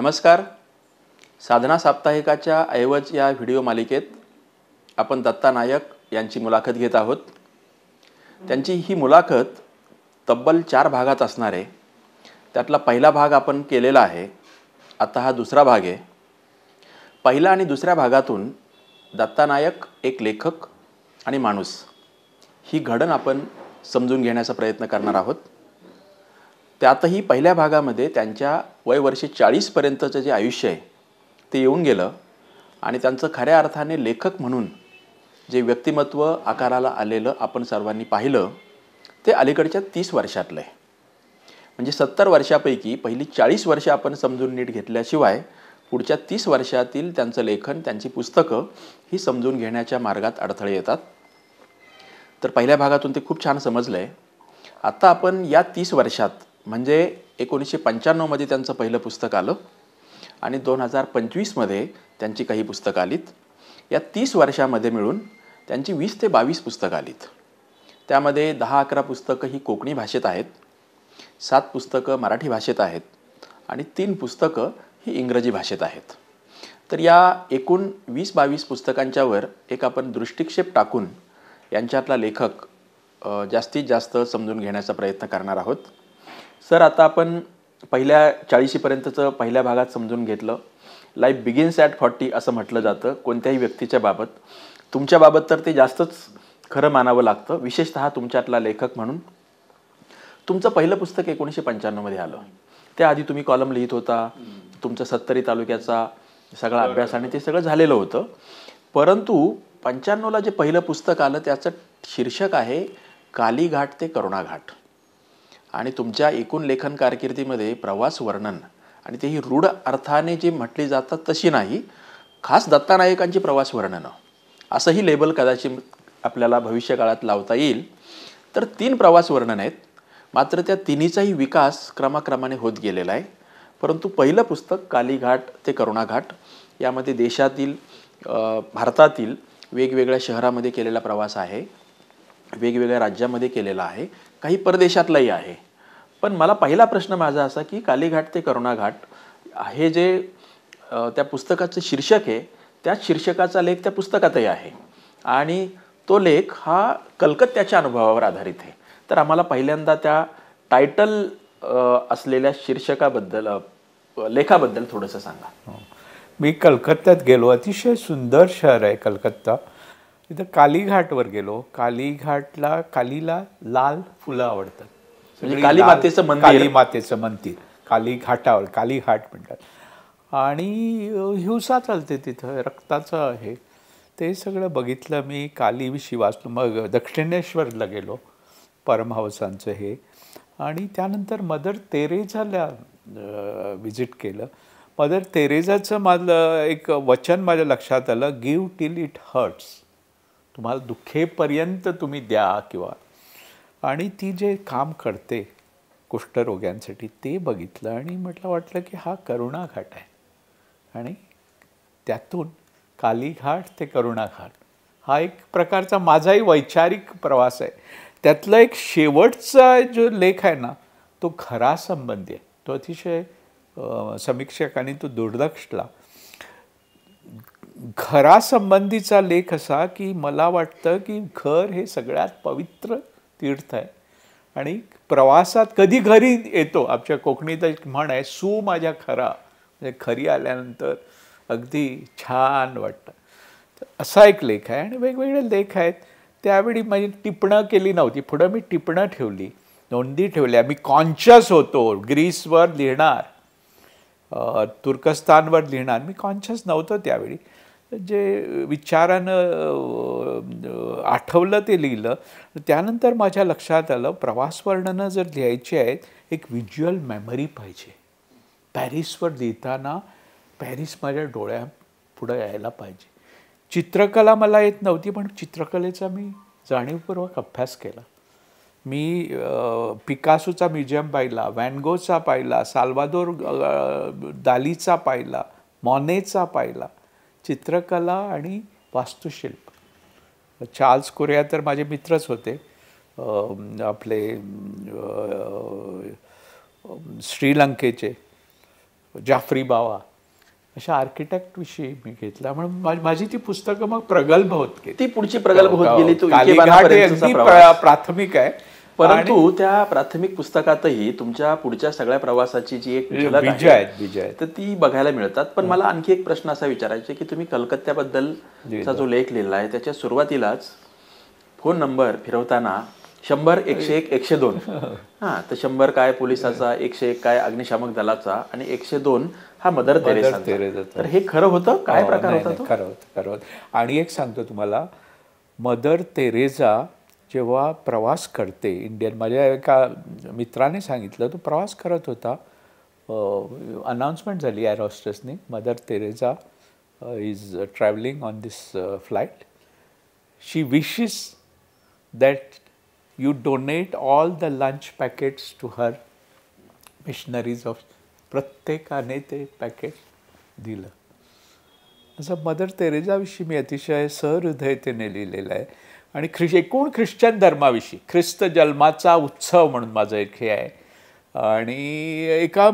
नमस्कार. साधना साप्ताहिकाच्या ऐवज या व्हिडिओ मालिकेत आपण दत्ता नायक यांची मुलाखत घेत आहोत. त्यांची ही मुलाखत तब्बल 4 भागात असणार आहे. त्यातला पहिला भाग आपण केलेला आहे. आता हा दुसरा भाग आहे. पहिला आणि दुसऱ्या भागातून दत्ता नायक एक लेखक आणि माणूस ही घडण आपण समजून घेण्याचा प्रयत्न करणार आहोत. त्यातही पहिल्या भागामध्ये त्यांच्या वय वर्ष 40 पर्यंतचं जे आयुष्य आहे ते येऊन गेलं आणि त्यांचं खऱ्या अर्थाने लेखक म्हणून जे व्यक्तिमत्व आकाराला आलेलं आपण सर्वांनी पाहिलं ते अलीकडच्या 30 वर्षातलं आहे. म्हणजे 70 वर्षापैकी पहिली 40 वर्ष आपण समजून नीट घेतल्याशिवाय पुढच्या 30 वर्षातील त्यांचं लेखन, त्यांची पुस्तकं ही समजून घेण्याच्या मार्गात अडथळे येतात. तर पहिल्या भागातून ते खूप छान समजलं आहे. आता आपण या 30 वर्षात म्हणजे 1995 मध्ये त्यांचं पहिलं पुस्तक आलं आणि 2025 मध्ये त्यांची काही पुस्तकं आलीत. या 30 वर्षामध्ये मिळून त्यांची 20 ते 22 पुस्तकं आलीत. त्यामध्ये 10-11 पुस्तकं ही कोकणी भाषेत आहेत, 7 पुस्तकं मराठी भाषेत आहेत आणि 3 पुस्तकं ही इंग्रजी भाषेत आहेत. तर या एकूण 20-22 पुस्तकांच्यावर एक आपण दृष्टिक्षेप टाकून यांच्यातला लेखक जास्तीत जास्त समजून घेण्याचा प्रयत्न करणार आहोत. सर, आता आपण पहिल्या 40 पर्यंतचं पहिल्या भागात समजून घेतलं. लाईफ बिगिन्स ॲट 40 असं म्हटलं जातं कोणत्याही व्यक्तीच्या बाबत. तुमच्या बाबत तर ते जास्तच खरं मानावं लागतं, विशेषतः तुमच्यातला लेखक म्हणून. तुमचं पहिलं पुस्तक 1995 मध्ये आलं. त्याआधी तुम्ही कॉलम लिहित होता, तुमचं 70 तालुक्याचा सगळा अभ्यास आणि ते सगळं झालेलं होतं. परंतु 95ला जे पहिलं पुस्तक आलं त्याचं शीर्षक आहे कालीघाट ते करुणाघाट. आणि तुमच्या एकूण लेखन कारकिर्दीमध्ये प्रवास वर्णन आणि तेही रूढ अर्थाने जी म्हटली जातात तशी नाही, खास दत्ता नायकांची प्रवास वर्णनं असंही लेबल कदाचित आपल्याला भविष्यकाळात लावता येईल. तर 3 प्रवास वर्णन आहेत. मात्र त्या तिन्हीचाही विकास क्रमाक्रमाने होत गेलेला आहे. परंतु पहिलं पुस्तक कालीघाट ते करुणाघाट यामध्ये देशातील भारतातील वेगवेगळ्या शहरामध्ये केलेला प्रवास आहे, वेगवेगळ्या राज्यामध्ये केलेला आहे, काही परदेशातलाही आहे. पण मला पहिला प्रश्न माझा असा की कालीघाट ते करुणाघाट हे जे त्या पुस्तकाचं शीर्षक आहे त्याच शीर्षकाचा लेख त्या पुस्तकातही आहे आणि तो लेख हा कलकत्त्याच्या अनुभवावर आधारित आहे. तर आम्हाला पहिल्यांदा त्या टायटल असलेल्या शीर्षकाबद्दल, लेखाबद्दल थोडंसं सांगा. मी कलकत्त्यात गेलो. अतिशय सुंदर शहर आहे कलकत्ता. तिथं कालीघाटवर गेलो. कालीला लाल फुलं आवडतात. म्हणजे काली मातेचं मंदिर, काली मातेचं मंदिर कालीघाटावर कालीघाट म्हणतात. आणि हिंसा चालते तिथं, रक्ताचं आहे. ते सगळं बघितलं मी. कालीविषयी वाचलो. मग दक्षिणेश्वरला गेलो, परमहंसांचं हे. आणि त्यानंतर मदर तेरेझाला विजिट केलं. मदर तेरेझाचं माझं एक वचन माझ्या लक्षात आलं, गिव्ह टिल इट हर्ट्स. तुम्हाला दुःखेपर्यंत तुम्ही द्या किंवा. आणि ती जे काम करते कुष्ठरोग्यांसाठी ते बघितलं आणि वाटलं की हा करुणाघाट आहे. आणि त्यातून कालीघाट ते करुणाघाट हा एक प्रकारचा माझाही वैचारिक प्रवास आहे. त्यातला एक शेवटचा जो लेख आहे ना तो खरा संबंधी आहे. तो अतिशय समीक्षकांनी तो दुर्लक्षला. घरासंबंधीचा लेख असा की मला वाटतं की घर हे सगळ्यात पवित्र तीर्थ आहे. आणि प्रवासात कधी घरी येतो, आमच्या कोकणीत एक म्हण आहे, सू माझ्या खरा, म्हणजे खरी आल्यानंतर अगदी छान वाटतं. असा एक लेख आहे. आणि वेगवेगळे लेख आहेत. त्यावेळी माझी टिपणं केली नव्हती. पुढं मी टिपणं ठेवली, नोंदी ठेवल्या. मी कॉन्शियस होतो ग्रीसवर लिहिणार, तुर्कस्तानवर लिहिणार. मी कॉन्शियस नव्हतं त्यावेळी. जे विचारानं आठवलं ते लिहिलं. त्यानंतर माझ्या लक्षात आलं प्रवास वर्णनं जर लिहायची आहेत एक व्हिज्युअल मेमरी पाहिजे. पॅरिसवर लिहिताना पॅरिस माझ्या डोळ्यापुढं यायला पाहिजे. चित्रकला मला येत नव्हती पण चित्रकलेचा मी जाणीवपूर्वक अभ्यास केला. मी पिकासोचा म्युझियम पाहिला, व्हॅन गोचा पाहिला, साल्वादोर दालीचा पाहिला, मॉनेचा पाहिला. चित्रकला आणि वास्तुशिल्प. चार्ल्स कोरिया तर माझे मित्रच होते. आपले श्रीलंकेचे जाफरी बावा अशा आर्किटेक्टविषयी मी घेतला. म्हणून माझी ती पुस्तकं मग प्रगल्भ होत गेली. ती पुढची प्रगल्भ होत गेली. तो कालीघाट हे अगदी प्राथमिक आहे, परंतु त्या प्राथमिक पुस्तकातही तुमच्या पुढच्या सगळ्या प्रवासाची जी एक झलक आहे तर ती बघायला मिळतात. पण मला आणखी एक प्रश्न असा विचारायचा की तुम्ही कलकत्त्याबद्दलचा जो लेख लिहिला आहे त्याच्या सुरुवातीलाच फोन नंबर फिरवताना 100, 101, 102 हा तर 100 काय पोलिसाचा, 101 काय अग्निशामक दलाचा आणि 102 हा मदर तेरेसा. तर हे खरं होतं? काय प्रकार होता तो? खरं होतं. आणि एक सांगतो तुम्हाला, मदर तेरेसा जेव्हा प्रवास करते इंडियन, माझ्या एका मित्राने सांगितलं, तो प्रवास करत होता, अनाउन्समेंट झाली एअर होस्टेसने, Mother Teresa is travelling on this flight, she wishes that you donate all the lunch packets to her missionaries of. प्रत्येकाने ते पॅकेट दिलं. असं मदर तेरेसाविषयी मी अतिशय सहृदयतेने लिहिलेलं आहे. आणि एकूण ख्रिश्चन धर्माविषयी, ख्रिस्त जन्माचा उत्सव म्हणून माझं एक हे आहे. आणि एका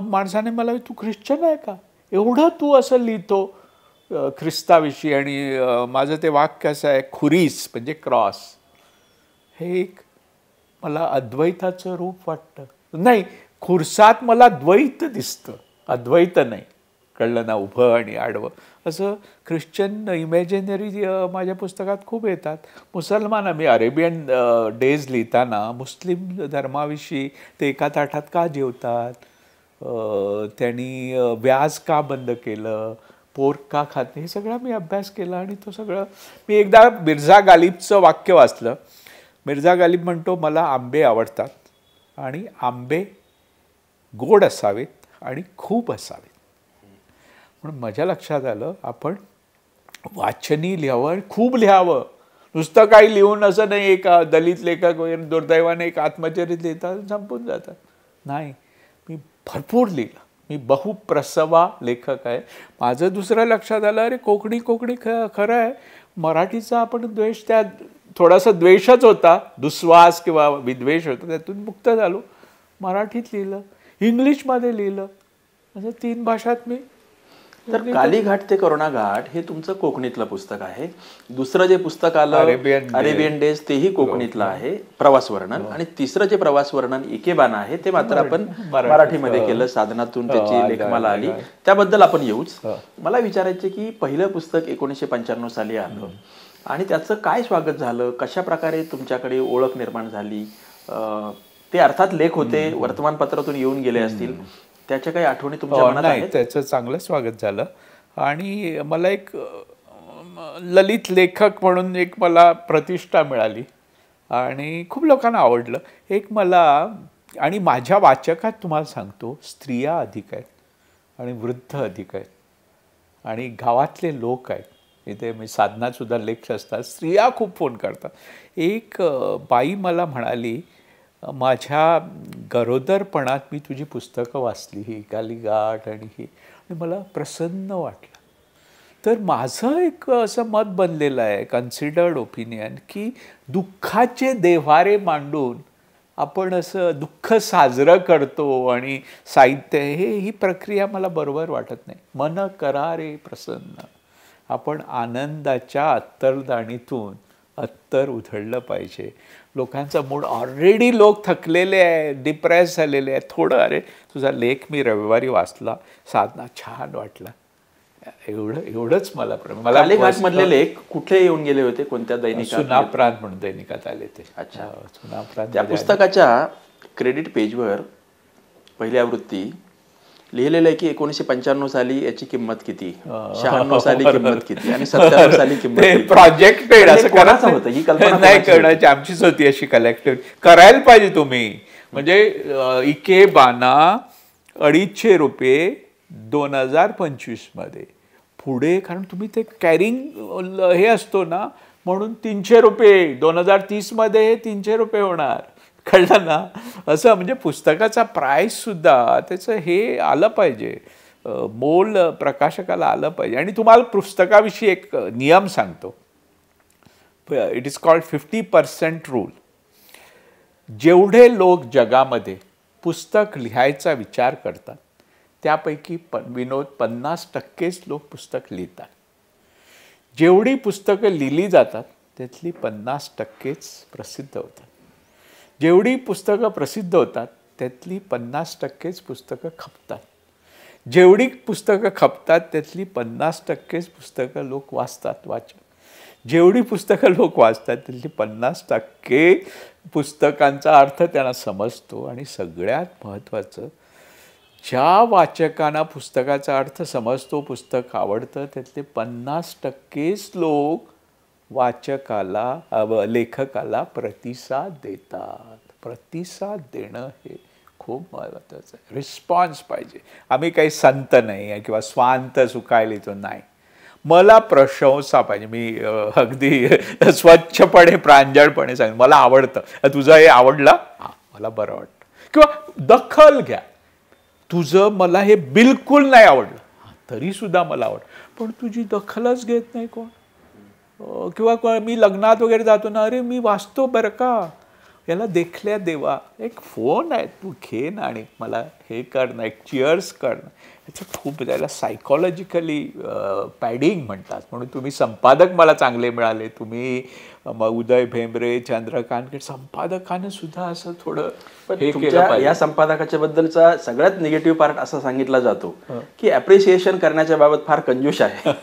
माणसाने मला, तू ख्रिश्चन आहे का, एवढं तू असं लिहितो ख्रिस्ताविषयी. आणि माझं ते वाक्य असं आहे, खुरीस म्हणजे क्रॉस, हे एक मला अद्वैताचं रूप वाटतं. नाही, खुरसात मला द्वैत दिसतं, अद्वैत नाही. कळलं ना, उभं आणि आडवं असं ख्रिश्चन इमॅजिनरी माझ्या पुस्तकात खूप येतात. मुसलमान, आम्ही अरेबियन डेज लिहिताना मुस्लिम धर्माविषयी, ते एका ताटात का जेवतात, त्यांनी व्याज का बंद केलं, पोर्क का खात नाही, हे सगळं मी अभ्यास केला. आणि तो सगळं मी एकदा मिर्झा गालिबचं वाक्य वाचलं. मिर्झा गालिब म्हणतो, मला आंबे आवडतात आणि आंबे गोड असावेत आणि खूप असावेत. म्हणून माझ्या लक्षात आलं, आपण वाचनी लिहावं आणि खूप लिहावं. नुसतं काही लिहून असं नाही, एक दलित लेखक वगैरे दुर्दैवाने एक आत्मचरित लिहितात, संपून जातात. नाही, मी भरपूर लिहिलं. मी बहुप्रसवा लेखक आहे. माझं दुसरं लक्षात आलं, अरे कोकणी खरं आहे, मराठीचा आपण द्वेष, त्या थोडासा द्वेषच होता, दुस्वास किंवा विद्वेष होता, त्यातून मुक्त झालो. मराठीत लिहिलं, इंग्लिशमध्ये लिहिलं, असं 3 भाषात मी. तर कालीघाट ते करोना घाट हे तुमचं कोकणीतलं पुस्तक आहे. दुसरं जे पुस्तक आलं अरेबियन डेज तेही कोकणीतलं आहे, प्रवास वर्णन. आणि तिसरं जे प्रवास वर्णन इकेबाना आहे ते मात्र आपण मराठीमध्ये केलं, साधनातून त्याची लेखमाला आली, त्याबद्दल आपण येऊच. मला विचारायचे की पहिलं पुस्तक 1995 साली आलं आणि त्याचं काय स्वागत झालं, कशा प्रकारे तुमच्याकडे ओळख निर्माण झाली, ते अर्थात लेख होते, वर्तमानपत्रातून येऊन गेले असतील, त्याच्या काही आठवणी तुमच्या मनात आहेत? त्याचं चांगलं स्वागत झालं. आणि मला एक ललित लेखक म्हणून एक मला प्रतिष्ठा मिळाली आणि खूप लोकांना आवडलं. एक मला, आणि माझ्या वाचकात तुम्हाला सांगतो, स्त्रिया अधिक आहेत आणि वृद्ध अधिक आहेत आणि गावातले लोक आहेत. इथे मी साधनातसुद्धा लेख असतात, स्त्रिया खूप फोन करतात. एक बाई मला म्हणाली, माझ्या गरोदरपणात मी तुझी पुस्तकं वाचली, ही कालीघाट आणि ही, मला प्रसन्न वाटलं. तर माझं एक असं मत बनलेलं आहे, कन्सिडर्ड ओपिनियन, की दुःखाचे देव्हारे मांडून आपण असं दुःख साजरं करतो आणि साहित्य, ही प्रक्रिया मला बरोबर वाटत नाही. मन करा रे प्रसन्न, आपण आनंदाच्या अत्तरदाणीतून अत्तर उधळलं पाहिजे. लोकांचा मूड, ऑलरेडी लोक थकलेले आहे, डिप्रेस झालेले आहे. थोडं, अरे तुझा लेख मी रविवारी वाचला, साधना, छान वाटला, एवढंच मला. मधले लेख कुठे येऊन गेले होते, कोणत्या दैनिकात? सुनाप्रांत म्हणून दैनिकात आले ते. अच्छा, सुनाप्रांत. त्या पुस्तकाच्या क्रेडिट पेजवर पहिली आवृत्ती लिहिलेलं आहे की 1995 साली याची किंमत किती, 96 साली किंमत किती आणि 97 साली किंमत किती. प्रोजेक्टेड असं कोणाचं होतं, ही कल्पना नाही करण्याची आमचीच होती. अशी कलेक्टिव्ह करायला पाहिजे तुम्ही. म्हणजे इकेबाना ₹250 2025 मध्ये पुढे, कारण तुम्ही ते कॅरिंग हे असतो ना, म्हणून ₹300 2030 मध्ये हे ₹300 होणार. कळलं ना, असं म्हणजे पुस्तकाचा प्राईससुद्धा त्याचं हे आलं पाहिजे, मोल प्रकाशकाला आलं पाहिजे. आणि तुम्हाला पुस्तकाविषयी एक नियम सांगतो, इट इज कॉल्ड 50% रूल. जेवढे लोक जगामध्ये पुस्तक लिहायचा विचार करतात त्यापैकी विनोद 50%च लोक पुस्तक लिहितात. जेवढी पुस्तकं लिहिली जातात त्यातली 50%च प्रसिद्ध होतात. जेवढी पुस्तकं प्रसिद्ध होतात त्यातली 50%च पुस्तकं खपतात. जेवढी पुस्तकं खपतात त्यातली 50%च पुस्तकं लोक वाचतात वाचक. जेवढी पुस्तकं लोक वाचतात त्यातली 50% पुस्तकांचा अर्थ त्यांना समजतो. आणि सगळ्यात महत्त्वाचं, ज्या वाचकांना पुस्तकाचा अर्थ समजतो, पुस्तक आवडतं, त्यातले 50%च लोक वाचकाला लेखकाला प्रतिसाद देतात. प्रतिसाद देणं हे खूप महत्त्वाचं आहे. रिस्पॉन्स पाहिजे. आम्ही काही संत नाही आहे किंवा स्वांत सुखायला येतो नाही. मला प्रशंसा पाहिजे. मी अगदी स्वच्छपणे प्रांजळपणे सांगेन मला आवडतं. तुझं हे आवडलं, हां मला बरं वाटतं. किंवा दखल घ्या, तुझं मला हे बिलकुल नाही आवडलं तरीसुद्धा मला आवडतं, पण तुझी दखलच घेत नाही कोण. किंवा मी लग्नात वगैरे जातो ना, अरे मी वाचतो बरं का, याला देखल्या देवा, एक फोन आहे तू घे ना आणि मला हे कर ना, एक चिअर्स कर ना. याचं खूप त्याला सायकॉलॉजिकली पॅडिंग म्हणतात. म्हणून तुम्ही संपादक मला चांगले मिळाले. तुम्ही उदय भेंबरे, चंद्रकांत संपादकानं सुद्धा असं थोडं हे केलं पाहिजे. या संपादकाच्या बद्दलचा सगळ्यात निगेटिव्ह पार्ट असा सांगितला जातो की ॲप्रिसिएशन करण्याच्या बाबत फार कंजूष आहे.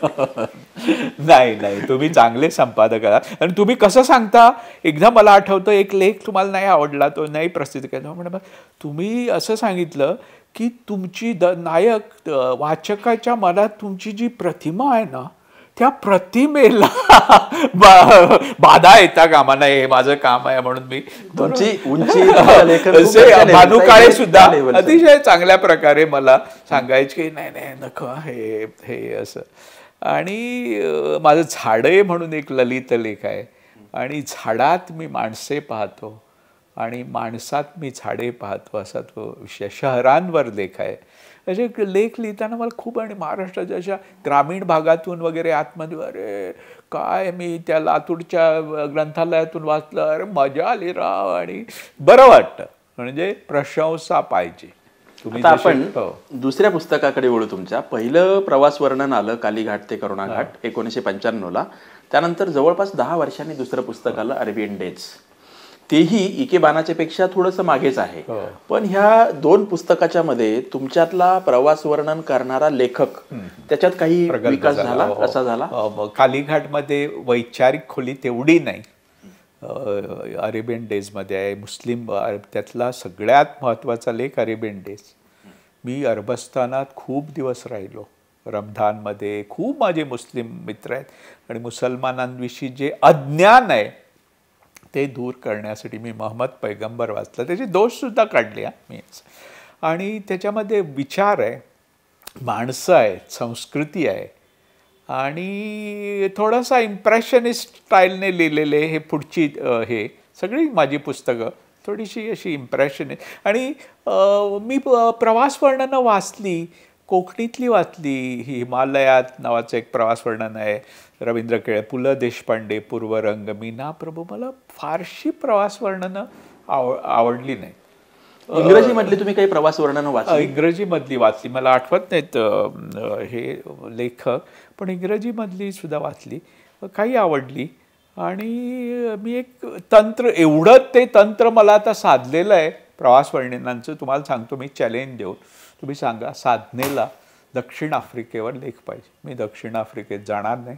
नाही, तुम्ही चांगले संपादक आहात. आणि तुम्ही कसं सांगता, एकदा मला आठवतं एक लेख तुम्हाला नाही आवडला, तो नाही प्रसिद्ध केला. म्हणजे तुम्ही असं सांगितलं की तुमची नायक वाचकाच्या मनात तुमची जी प्रतिमा आहे ना, त्या प्रतिमेला बाधा येता कामा नये. हे माझं काम आहे म्हणून मी तुमची उंची भानू काळे सुद्धा अतिशय चांगल्या प्रकारे मला सांगायचे की नाही नको हे असं. आणि माझं झाडे म्हणून एक ललित लेख आहे. आणि झाडात मी माणसे पाहतो आणि माणसात मी झाडे पाहतो असा तो विषय. शहरांवर लेख आहे. असे लेख लिहिताना मला खूप, आणि महाराष्ट्राच्या अशा ग्रामीण भागातून वगैरे आतमध्ये, अरे काय मी त्या लातूरच्या ग्रंथालयातून वाचलं, अरे मजा आली राव, आणि बरं वाटतं. म्हणजे प्रशंसा पाहिजे. आता आपण दुसऱ्या पुस्तकाकडे वळू. तुमच्या पहिलं प्रवास वर्णन आलं कालीघाट ते करुणा घाट 1995ला. त्यानंतर जवळपास 10 वर्षांनी दुसरं पुस्तक आलं अरेबियन डेज. तेही इकेबानाच्या पेक्षा थोडंसं मागेच आहे. पण ह्या 2 पुस्तकाच्या मध्ये तुमच्यातला प्रवास वर्णन करणारा लेखक त्याच्यात काही विकास झाला, कसा झाला? कालीघाटमध्ये वैचारिक खोली तेवढी नाही. अरेबियन डेजमध्ये आहे. मुस्लिम त्यातला सगळ्यात महत्त्वाचा लेख अरेबियन डेज. मी अरबस्तानात खूप दिवस राहिलो. रमधानमध्ये खूप माझे मुस्लिम मित्र आहेत, आणि मुसलमानांविषयी जे अज्ञान आहे ते दूर करण्यासाठी मी मोहम्मद पैगंबर वाचला. त्याचे दोषसुद्धा काढले मी. आणि त्याच्यामध्ये विचार आहे, माणसं आहेत, संस्कृती आहे, आणि थोडासा इम्प्रेशनिस्ट स्टाईलने लिहिलेले हे पुढची हे सगळी माझी पुस्तकं थोडीशी अशी इम्प्रेशनिस्ट. आणि मी प्रवास वर्णनं वाचली, कोकणीतली वाचली. हिमालयात नावाचं एक प्रवास वर्णन आहे, रवींद्र केळे, पु ल देशपांडे, पूर्वरंग, मीना प्रभू. मला फारशी प्रवास वर्णनं आवडली नाही. इंग्रजीमधली तुम्ही काही प्रवास वर्णनं वाचली? इंग्रजीमधली वाचली, मला आठवत नाहीत हे लेखक, पण इंग्रजीमधली सुद्धा वाचली, काही आवडली. आणि मी एक तंत्र, एवढं ते तंत्र मला आता साधलेलं आहे प्रवास वर्णनांचं. तुम्हाला सांगतो मी चॅलेंज देऊन, तुम्ही सांगा साधनेला दक्षिण आफ्रिकेवर लेख पाहिजे. मी दक्षिण आफ्रिकेत जाणार नाही.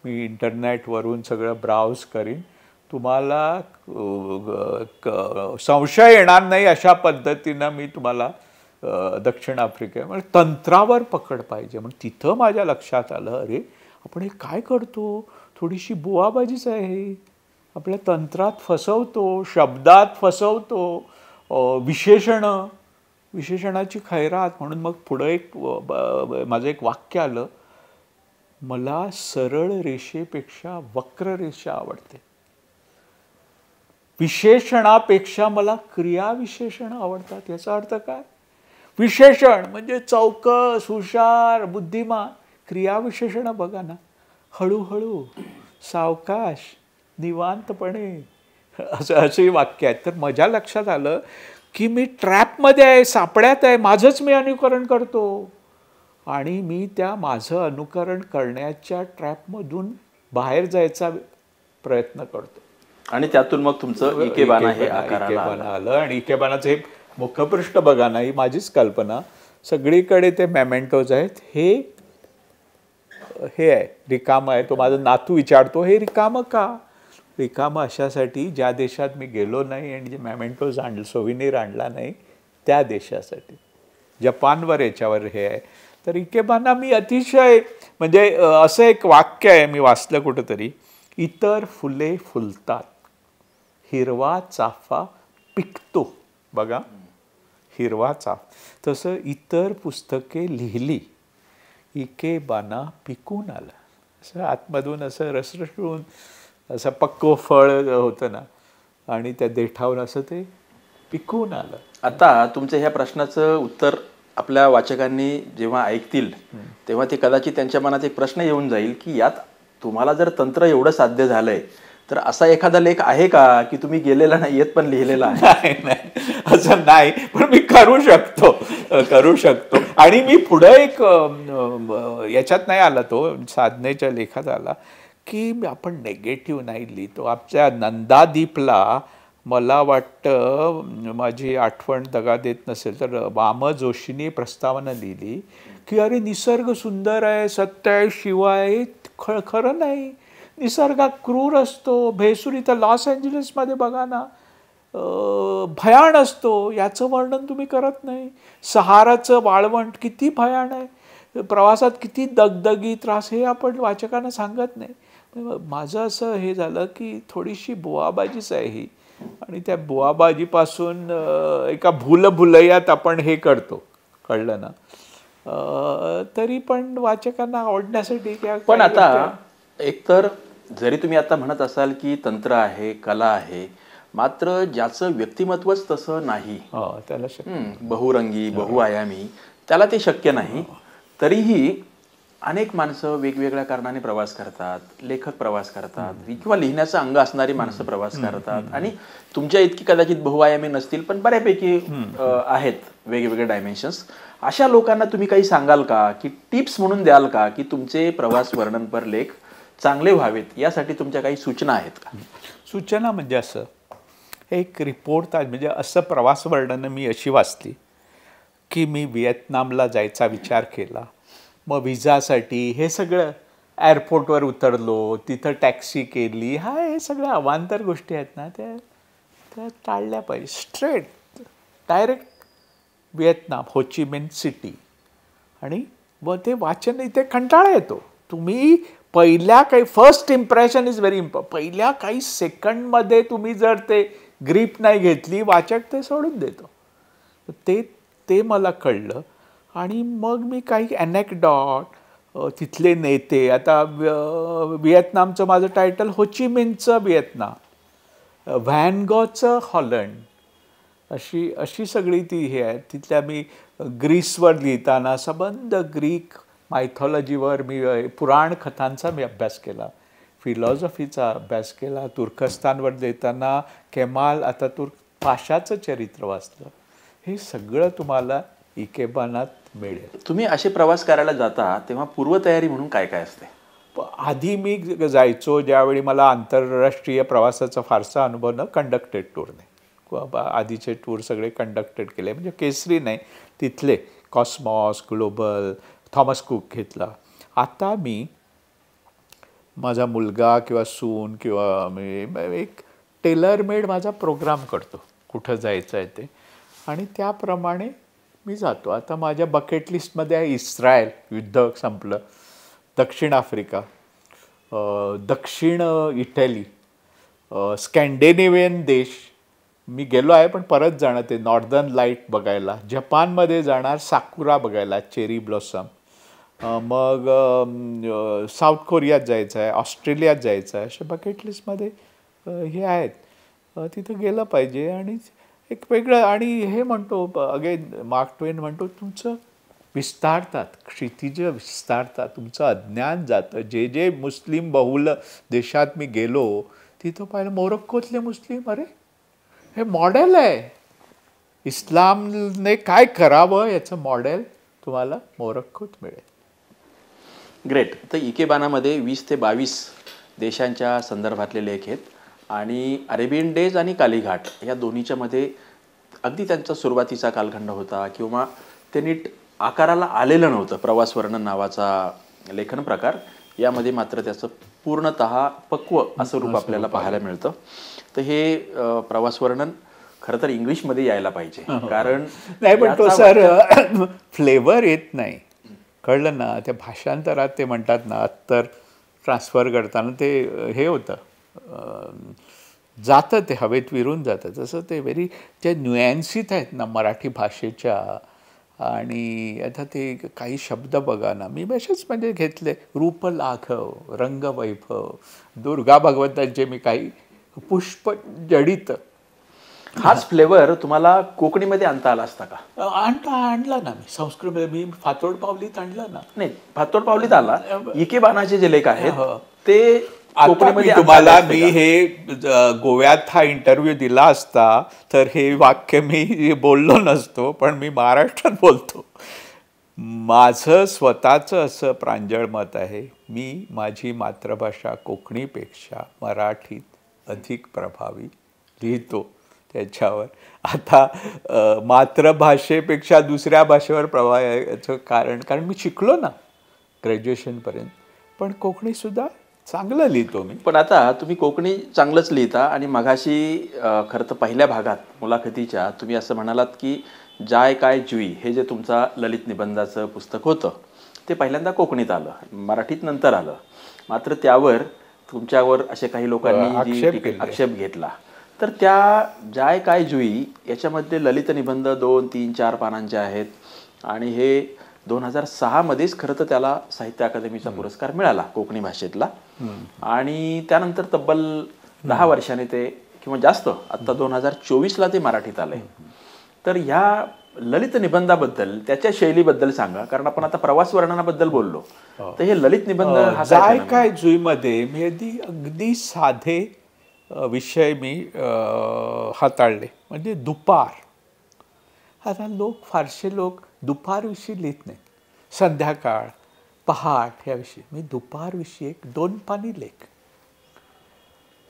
मी इंटरनेटवरून सगळं ब्राउज करीन. तुम्हाला संशय येणार नाही अशा पद्धतीनं मी तुम्हाला दक्षिण आफ्रिका, म्हणजे तंत्रावर पकड पाहिजे. म्हणून तिथं माझ्या लक्षात आलं, अरे आपण हे काय करतो, थोडीशी बुवाबाजीच आहे. आपल्या तंत्रात फसवतो, शब्दात फसवतो, विशेषणाची खैरात. म्हणून मग पुढं एक माझं एक वाक्य आलं, मला सरळ रेषेपेक्षा वक्र रेषा आवडते. विशेषणापेक्षा मला क्रियाविशेषण आवडतात. याचा अर्थ काय? विशेषण म्हणजे चौकस, हुशार, बुद्धिमान. क्रियाविशेषण बघा ना, हळूहळू, सावकाश, निवांतपणे, असे वाक्य आहेत. तर माझ्या लक्षात आलं की मी ट्रॅपमध्ये आहे, सापड्यात आहे, माझंच मी अनुकरण करतो आणि मी त्या माझं अनुकरण करण्याच्या ट्रॅपमधून बाहेर जायचा प्रयत्न करतो. आणि त्यातून मग तुमचं इकेबाना हे आकाराला आलं. आणि इकेबानाचं हे मुखपृष्ठ बघा ना, ही माझीच कल्पना. सगळीकडे ते मेमेंटोज आहेत. हे आहे रिकामं आहे. तो माझा नातू विचारतो, हे रिकामं का? रिकामं अशासाठी ज्या देशात मी गेलो नाही आणि जे मेमेंटोज सोव्हिनीर आणला नाही त्या देशासाठी. जपानवर याच्यावर हे आहे. तर इकेबाना मी अतिशय म्हणजे असं एक वाक्य आहे, मी वाचलं कुठंतरी, इतर फुले फुलतात, हिरवा चाफा पिकतो. बघा, हिरवा चाफ. तसं इतर पुस्तके लिहिली, इकेबाना पिकून आलं. असं आतमधून असं रसरसळून असं पक्क फळ होतं ना, आणि त्या देठावर असं ते पिकून आलं. आता तुमच्या ह्या प्रश्नाचं उत्तर आपल्या वाचकांनी जेव्हा ऐकतील तेव्हा ते कदाचित त्यांच्या मनात एक प्रश्न येऊन जाईल की यात तुम्हाला जर तंत्र एवढं साध्य झालंय तर असा एखादा लेख आहे का की तुम्ही गेलेला नाहीयेत पण लिहिलेला आहे? नाही, असं नाही, पण मी करू शकतो. आणि मी पुढे एक याच्यात नाही आला, तो साधनेच्या लेखात आला की आपण नेगेटिव्ह नाही लिहितो. आमच्या नंदादीपला मला वाटतं, माझी आठवण दगा देत नसेल तर, वाम जोशींनी प्रस्तावना लिहिली की अरे निसर्ग सुंदर आहे, सत्य आहे, शिव आहे. खरं नाही. निसर्गात क्रूर असतो. भेसूर इथं लॉस एंजलिसमध्ये बघा ना, भयाण असतो. याचं वर्णन तुम्ही करत नाही. सहाराचं वाळवंट किती भयाण आहे, प्रवासात किती दगदगी त्रास, हे आपण वाचकांना सांगत नाही. माझं असं हे झालं की थोडीशी बुवाबाजीच आहे ही, आणि त्या बुवाबाजीपासून एका भुलभुलैयात आपण हे करतो, कळलं ना. तरी पण वाचकांना आवडण्यासाठी पण आता एकतर जरी तुम्ही आता म्हणत असाल की तंत्र आहे, कला आहे, मात्र ज्याचं व्यक्तिमत्वच तसं नाही, त्याला बहुरंगी बहुआयामी, त्याला ते शक्य नाही. तरीही अनेक माणसं वेगवेगळ्या कारणाने प्रवास करतात, लेखक प्रवास करतात, किंवा लिहिण्याचं अंग असणारी माणसं प्रवास करतात, आणि तुमच्या इतकी कदाचित बहुआयामी नसतील पण बऱ्यापैकी आहेत वेगवेगळे डायमेन्शन्स. अशा लोकांना तुम्ही काही सांगाल का, की टिप्स म्हणून द्याल का, की तुमचे प्रवास वर्णनपर लेख चांगले व्हावेत यासाठी तुमच्या काही सूचना आहेत का? सूचना म्हणजे असं एक रिपोर्ट, म्हणजे असं प्रवास वर्णनं मी अशी वाचली की मी व्हिएतनामला जायचा विचार केला. मग विजासाठी हे सगळं एअरपोर्टवर उतरलो, तिथं टॅक्सी केली. हे सगळ्या अवांतर गोष्टी आहेत ना, त्या टाळल्या पाहिजे. Straight direct Vietnam, Ho Chi Minh city. आणि मग ते वाचन इथे कंटाळा येतो. तुम्ही पहिल्या काही first impression is very important. पहिल्या काही सेकंडमध्ये तुम्ही जर ते ग्रीप नाही घेतली, वाचक ते सोडून देतो. ते मला कळलं. आणि मग मी काही अनेक्डॉट, तिथले नेते, आता व्हिएतनामचं माझं टायटल होचिमिनचं व्हिएतनाम, व्हॅन गॉचं हॉलंड, अशी सगळी ती हे आहे. तिथल्या मी ग्रीसवर लिहिताना संबंध ग्रीक मायथॉलॉजीवर, मी पुराण कथांचा मी अभ्यास केला, फिलॉसॉफीचा अभ्यास केला. तुर्कस्तानवर देताना केमाल अतातुर्क पाशाचं चरित्र वाचलं. हे सगळं तुम्हाला इकेबानात मिळेल. तुम्ही असे प्रवास करायला जाता तेव्हा पूर्वतयारी म्हणून काय काय असते? आधी मी जायचो ज्यावेळी मला आंतरराष्ट्रीय प्रवासाचा फारसा अनुभव न, कंडक्टेड टूरने. आधीचे टूर सगळे कंडक्टेड केले, म्हणजे केसरी नाही, तिथले कॉस्मॉस, ग्लोबल, थॉमस कुक घेतला. आता मी माझा मुलगा किंवा सून किंवा मी एक टेलर मेड माझा प्रोग्राम करतो, कुठं जायचं आहे ते, आणि त्याप्रमाणे मी जातो. आता माझ्या बकेट लिस्टमध्ये आहे इस्रायल, युद्ध संपलं, दक्षिण आफ्रिका, दक्षिण इटली, स्कॅन्डिनेव्हियन देश मी गेलो आहे पण परत जाणार, ते नॉर्दर्न लाईट बघायला. जपानमध्ये जाणार, साकुरा बघायला, चेरी ब्लॉसम. मग साऊथ कोरियात जायचं आहे, ऑस्ट्रेलियात जायचं आहे. अशा बकेट लिस्टमध्ये हे आहेत, तिथं गेलं पाहिजे. आणि एक वेगळं, आणि हे म्हणतो अगेन मार्क ट्वेन म्हणतो, तुमचं विस्तारतात, क्षितिज विस्तारतात, तुमचं अज्ञान जातं. जे मुस्लिम बहुल देशात मी गेलो तिथं पाहिलं, मोरक्कोतले मुस्लिम, अरे हे मॉडेल आहे, इस्लामने काय करावं याचं मॉडेल तुम्हाला मोरक्कोत मिळेल. ग्रेट. तर इकेबानामध्ये 20 ते 22 देशांच्या संदर्भातले लेख आहेत आणि अरेबियन डेज आणि कालीघाट या दोन्हीच्या मध्ये अगदी त्यांचा सुरुवातीचा कालखंड होता किंवा ते नीट आकाराला आलेलं नव्हतं. प्रवास वर्णन नावाचा लेखन प्रकार, यामध्ये मात्र त्याचं पूर्णतः पक्व असं रूप आपल्याला पाहायला मिळतं. तर हे प्रवास वर्णन खरं तर इंग्लिशमध्ये यायला पाहिजे, कारण नाही पण तो सर फ्लेवर येत नाही, कळलं ना. त्या भाषांतरात ते म्हणतात ना, अत्तर ट्रान्सफर करताना ते हे होतं, जातं ते हवेत विरून जातं. तसं ते व्हेरी त्या न्युॲन्सीत आहेत ना मराठी भाषेच्या. आणि आता ते काही शब्द बघा ना, मी असेच म्हणजे घेतले, रूपलाघव, रंगवैभव, दुर्गा भगवंतांचे मी काही पुष्प जडित. हाच फ्लेवर तुम्हाला कोकणीमध्ये आणता आला असता का? आणला ना मी संस्कृत, मी फातोड पावलीत आणलं ना. नाही, फातोड पावलीत आला. इकेबानाचे जे लेख आहेत ते कोकणीमध्ये तुम्हाला मी हे गोव्यात हा इंटरव्ह्यू दिला असता तर हे वाक्य मी बोललो नसतो, पण मी महाराष्ट्रात बोलतो. माझं स्वतःचं असं प्रांजळ मत आहे, मी माझी मातृभाषा कोकणीपेक्षा मराठीत अधिक प्रभावी लिहितो त्याच्यावर. आता मातृभाषेपेक्षा दुसऱ्या भाषेवर प्रभाव याचं कारण मी शिकलो ना ग्रॅज्युएशनपर्यंत, पण कोकणीसुद्धा चांगलं लिहितो मी. पण आता तुम्ही कोकणी चांगलंच लिहिता आणि मघाशी खरं तर पहिल्या भागात मुलाखतीच्या तुम्ही असं म्हणालात की जाय काय जुई हे जे तुमचा ललित निबंधाचं पुस्तक होतं ते पहिल्यांदा कोकणीत आलं, मराठीत नंतर आलं. मात्र त्यावर तुमच्यावर असे काही लोकांनी आक्षेप घेतला. तर त्या जाय काय जुई याच्यामध्ये ललित निबंध 2, 3, 4 पानांचे आहेत आणि हे 2006 मध्येच खरं तर त्याला साहित्य अकादमीचा पुरस्कार मिळाला कोकणी भाषेतला. आणि त्यानंतर तब्बल 10 वर्षांनी ते किंवा जास्त, आता 2024ला ते मराठीत आलंय. तर ह्या ललित निबंधाबद्दल, त्याच्या शैलीबद्दल सांगा, कारण आपण आता प्रवास वर्णनाबद्दल बोललो. तर हे ललित निबंध हा जाय काय जुईमध्ये मी अगदी साधे विषय मी हाताळले. म्हणजे दुपार. आता फारसे लोक दुपारविषयी लिहित नाहीत, संध्याकाळ, पहाट ह्याविषयी. मी दुपारविषयी एक 2 पानी लेख.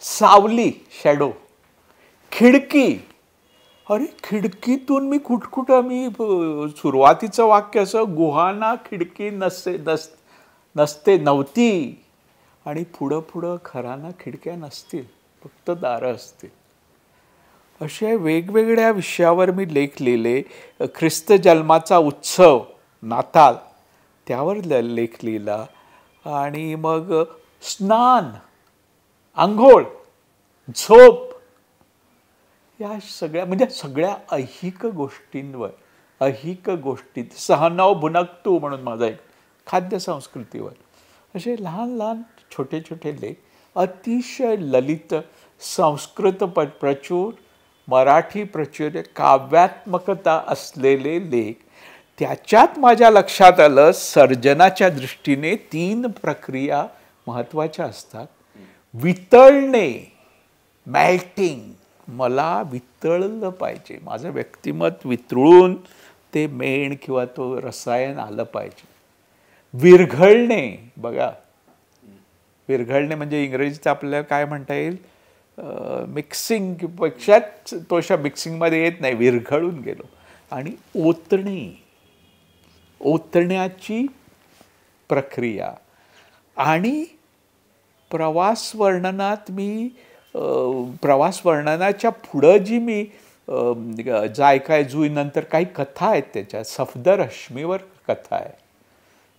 सावली, शॅडो, खिडकी. अरे खिडकीतून मी कुठकुठं मी सुरुवातीचं वाक्य असं, गुहाना खिडकी नसते नव्हती, आणि पुढं पुढं खराना खिडक्या नसतील, फक्त दारं असतील. अशा वेगवेगळ्या विषयावर मी लेख लिहिले. ख्रिस्त जन्माचा उत्सव, नाताल, त्यावर लेख लिहिला. आणि मग स्नान, आंघोळ, झोप, या सगळ्या म्हणजे सगळ्या ऐहिक गोष्टीत सहनव भुनकतू म्हणून माझा एक खाद्य संस्कृतीवर, असे लहान लहान छोटे छोटे लेख. अतिशय ललित, संस्कृत प्रचूर, मराठी प्रचूर, काव्यात्मकता असलेले लेख. त्याच्यात माझ्या लक्षात आलं, सर्जनाच्या दृष्टीने 3 प्रक्रिया महत्त्वाच्या असतात. वितळणे, मेल्टिंग, मला वितळलं पाहिजे, माझं व्यक्तिमत्व वितळून ते मेण किंवा तो रसायन आलं पाहिजे. विरघळणे, बघा विरघळणे म्हणजे इंग्रजीत आपल्याला काय म्हणता येईल, मिक्सिंग पेक्षा तोशा मिक्सिंगमध्ये येत नाही, विरघळून गेलो. आणि ओतण्याची प्रक्रिया. आणि प्रवास वर्णनात मी प्रवास वर्णनाच्या पुढं जी मी जाय काय जुई नंतर काही कथा आहेत, त्याच्या सफदर रश्मीवर कथा आहे.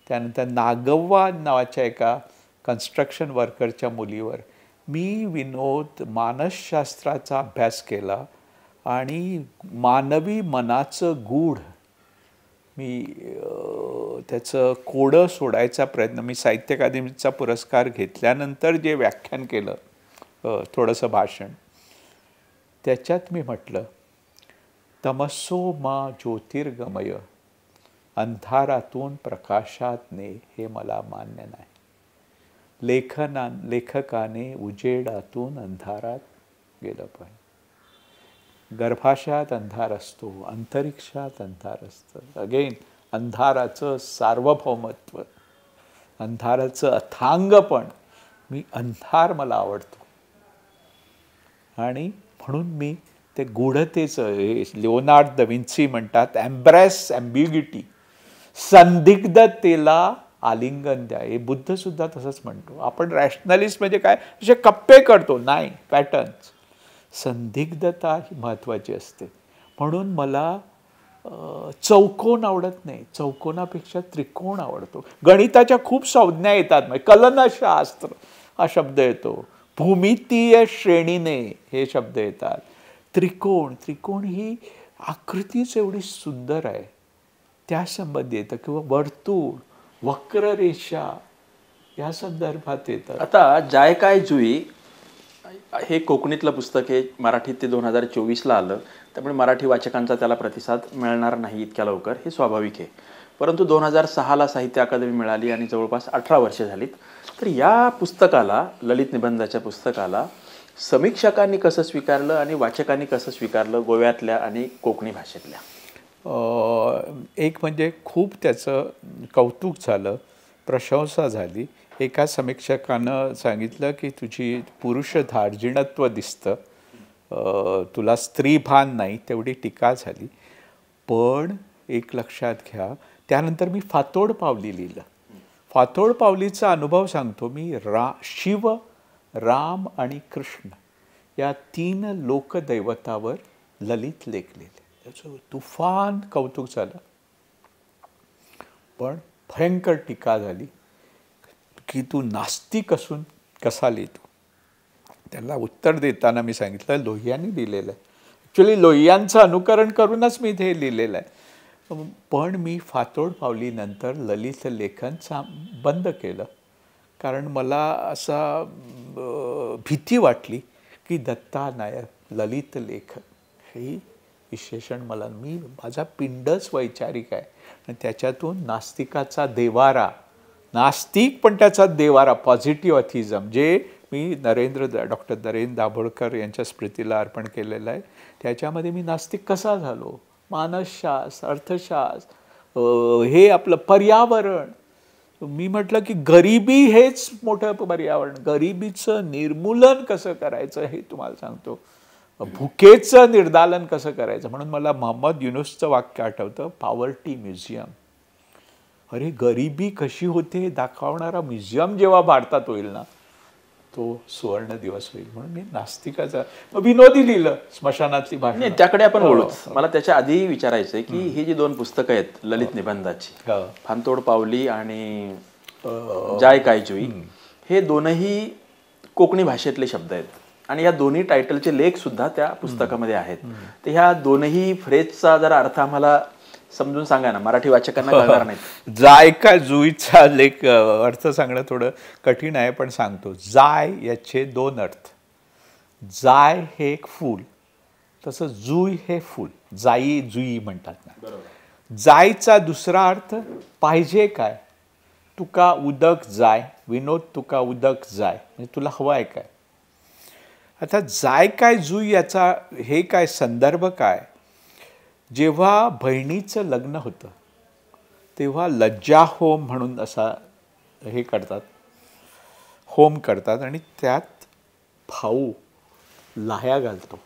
त्यानंतर नागव्वा नावाच्या एका कन्स्ट्रक्शन वर्करच्या मुलीवर मी मानसशास्त्राचा अभ्यास केला. आणि मानवी मनाचं गूढ मी त्याचं कोडं सोडायचा प्रयत्न, मी साहित्य अकादमीचा पुरस्कार घेतल्यानंतर जे व्याख्यान केलं, थोडंसं भाषण, त्याच्यात मी म्हटलं, तमसो मा ज्योतिर्गमय, अंधारातून प्रकाशात ने, हे मला मान्य नाही. लेखकाने उजेडातून अंधारात गेलं पाहिजे. गर्भाशयात अंधार असतो, अंतरिक्षात अंधार असतं. अगेन अंधाराचं सार्वभौमत्व, अंधाराचं अथांगपण. मी अंधार मला आवडतो आणि म्हणून मी ते गूढतेचं, हे लिओनार्ड द विन्सी म्हणतात, एम्ब्रेस ॲम्बिग्युटी, संदिग्धतेला आलिंगन द्या. हे बुद्ध सुद्धा तसंच म्हणतो. आपण रॅशनलिस्ट म्हणजे काय, असे कप्पे करतो, नाही, पॅटर्न्स. संदिग्धता ही महत्त्वाची असते. म्हणून मला चौकोन आवडत नाही, चौकोनापेक्षा त्रिकोण आवडतो. गणिताच्या खूप संज्ञा येतात, म्हणजे कलनशास्त्र हा शब्द येतो, भूमितीय श्रेणीने हे शब्द येतात. त्रिकोण, त्रिकोण ही आकृतीच एवढी सुंदर आहे, त्या संबंधी येतं. किंवा वर्तुळ, वक्ररेषा या संदर्भात येतं. आता जाय काय जुई हे कोकणीतलं पुस्तक आहे, मराठीत ते 2024ला आलं, त्यामुळे मराठी वाचकांचा त्याला प्रतिसाद मिळणार नाही इतक्या लवकर, हे स्वाभाविक आहे. परंतु 2006ला साहित्य अकादमी मिळाली आणि जवळपास 18 वर्षे झालीत. तर या पुस्तकाला, ललित निबंधाच्या पुस्तकाला समीक्षकांनी कसं स्वीकारलं आणि वाचकांनी कसं स्वीकारलं, गोव्यातल्या आणि कोकणी भाषेतल्या? एक म्हणजे खूप त्याचं कौतुक झालं, प्रशंसा झाली. एका समीक्षकानं सांगितलं की तुझी पुरुष धार्जिणत्व दिसतं, तुला स्त्रीभान नाही, तेवढी टीका झाली. पण एक लक्षात घ्या, त्यानंतर मी फातोड पावली लिहिलं. फातोड पावलीचा अनुभव सांगतो मी. शिव, राम आणि कृष्ण या 3 लोकदैवतावर ललित लेख लिहिले. त्याचं तुफान कौतुक झालं, पण भयंकर टीका झाली की तू नास्तिक असून कसा लिहितो. त्याला उत्तर देताना मी सांगितलं लोहियांनी लिहिलेलं आहे. ॲक्च्युली लोहियांचं अनुकरण करूनच मी ते लिहिलेलं आहे. पण मी फातोड पावलीनंतर ललित लेखन बंद केलं, कारण मला असा भीती वाटली की दत्ता नायक ललित लेखन हे विशेषण मला, माझा पिंडच वैचारिक आहे आणि त्याच्यातून नास्तिकाचा देवारा, नास्तिक पण त्याचा देवारा, पॉझिटिव्ह अथिझम, जे मी डॉक्टर नरेंद्र दाभोळकर यांच्या स्मृतीला अर्पण केलेलं आहे, त्याच्यामध्ये मी नास्तिक कसा झालो, मानसशास्त्र, अर्थशास्त्र, हे आपलं पर्यावरण. मी म्हटलं की गरिबी हेच मोठं पर्यावरण, गरिबीचं निर्मूलन कसं करायचं हे तुम्हाला सांगतो, भुकेचं निर्दालन कसं करायचं. म्हणून मला मोहम्मद युनुसचं वाक्य आठवतं, पॉवर्टी म्युझियम. अरे गरिबी कशी होते हे दाखवणारा म्युझियम जेव्हा भारतात होईल ना, तो सुवर्ण दिवस होईल. म्हणून मी नास्तिकाचा विनोदी लिहिलं, स्मशानातली भाषा. नाही, त्याकडे आपण बोलूच. मला त्याच्या आधी विचारायचं आहे की ही जी 2 पुस्तकं आहेत ललित निबंधाची, फातोड पावली आणि जाय काय जुई, हे दोनही कोकणी भाषेतले शब्द आहेत आणि या दोन्ही टायटलचे लेख सुद्धा त्या पुस्तकामध्ये आहेत. तर ह्या दोनही फ्रेजचा जरा अर्थ आम्हाला समजून सांगा ना, मराठी वाचकांना कळणार नाही. जाय काय जुईचा लेख अर्थ सांगणं थोडं कठीण आहे, पण सांगतो. जाय याचे 2 अर्थ. जाय हे एक फूल, तसं जुई हे फूल, जाई जुई म्हणतात ना. जायचा दुसरा अर्थ पाहिजे काय, तुका उदक जाय, विनोद तुका उदक जाय, म्हणजे तुला हवं आहे काय. आता जाय काय जुई याचा हे काय संदर्भ काय, जेव्हा बहिणीचं लग्न होतं तेव्हा लज्जा होम म्हणून असा हे करतात, होम करतात आणि त्यात भाऊ लाह्या घालतो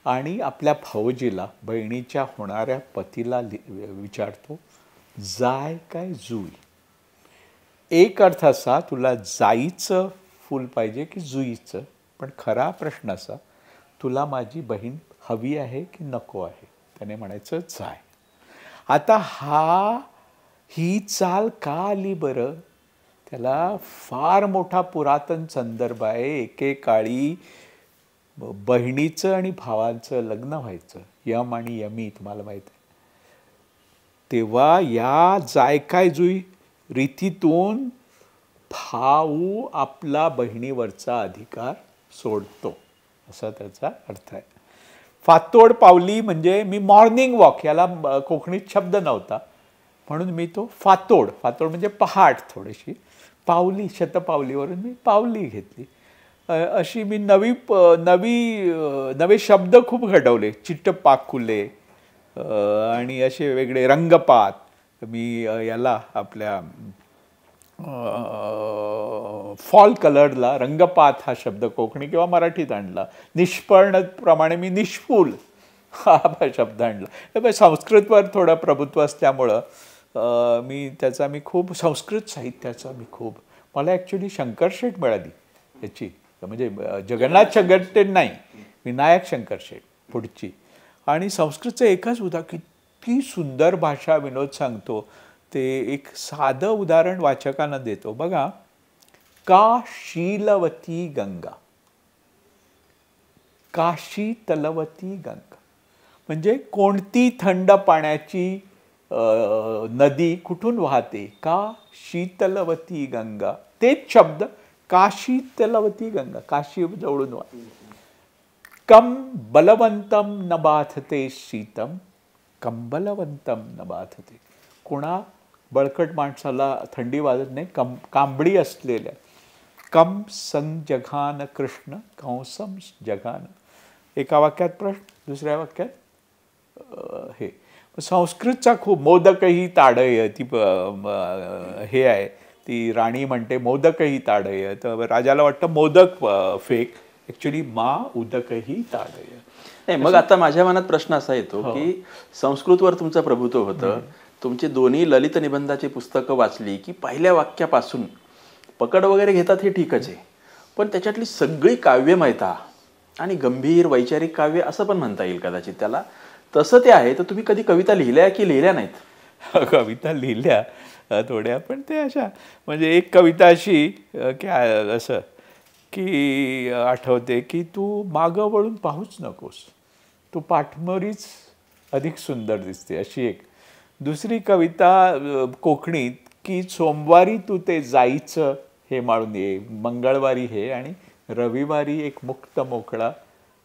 आणि आपल्या भाऊजीला, बहिणीच्या होणाऱ्या पतीला विचारतो, जाय काय जुई. एक अर्थ असा, तुला जाईचं फूल पाहिजे की जुईचं. पण खरा प्रश्न असा, तुला माझी बहीण हवी आहे की नको आहे. त्याने म्हणायचं जाय. आता ही चाल का आली बरं, त्याला फार मोठा पुरातन संदर्भ आहे. एकेकाळी बहिणीचं आणि भावाचं लग्न व्हायचं, यम आणि यमी, तुम्हाला माहीत आहे. तेव्हा या जाय काय जुई रीतीतून भाऊ आपला बहिणीवरचा अधिकार सोडतो, असा त्याचा अर्थ आहे. फातोड पावली म्हणजे मी मॉर्निंग वॉक, याला कोकणीत शब्द नव्हता म्हणून मी तो फातोड म्हणजे पहाट थोडीशी, पावली शतपावलीवरून मी पावली घेतली. अशी मी नवे शब्द खूप घडवले. चिट्टपाकुले आणि असे वेगळे रंगपात मी याला आपल्या फॉल कलरला रंगपात हा शब्द कोकणी किंवा मराठीत आणला. निष्पर्ण मी निष्फूल हा शब्द आणला. संस्कृतवर थोडं प्रभुत्व असल्यामुळं मी खूप संस्कृत साहित्याचा मला ॲक्च्युली शंकरशेठ मिळाली याची, म्हणजे जगन्नाथ शंकरशेठ नाही, विनायक शंकरशेठ पुढची. आणि संस्कृतचं एकच किती सुंदर भाषा विनोद सांगतो ते एक साधं उदाहरण वाचकांना देतो बघा. का शीलवती गंगा, काशी तलवती गंगा, म्हणजे कोणती थंड पाण्याची नदी कुठून वाहते? का शीतलवती गंगा. तेच शब्द काशी तलवती गंगा, काशी जवळून वाहते. कम बलवंतम न बाधते शीतम, कम बलवंतम न बाधते. कोणा बळकट माणसाला थंडी वाजत नाही, कांबडी असलेल्या. कम संजघान कृष्ण कंसम जघान. एका वाक्यात प्रश्न, दुसऱ्या वाक्यात हे. संस्कृतचा खूप मोदकही ताडय, ती हे आहे, ती राणी म्हणते मोदकही ताडय, तर राजाला वाटतं मोदक फेक, ॲक्च्युली मा उदकही ताडय. नाही, मग आता माझ्या मनात प्रश्न असा येतो की संस्कृतवर तुमचं प्रभुत्व होतं, तुमची दोन्ही ललित निबंधाची पुस्तकं वाचली की पहिल्या वाक्यापासून पकड वगैरे घेतात हे ठीकच आहे, पण त्याच्यातली सगळी काव्यमयता आणि गंभीर वैचारिक काव्य असं पण म्हणता येईल कदाचित त्याला, तसं ते आहे. तर तुम्ही कधी कविता लिहिल्या की लिहिल्या नाहीत? कविता लिहिल्या थोड्या, पण ते अशा, म्हणजे एक कविता अशी की असं की आठवते की तू मागं वळून पाहूच नकोस, तू पाठमोरीच अधिक सुंदर दिसते, अशी एक. दुसरी कविता कोकणीत की सोमवारी तू ते जायचं हे माळून ये, मंगळवारी हे, आणि रविवारी एक मुक्त मोकळा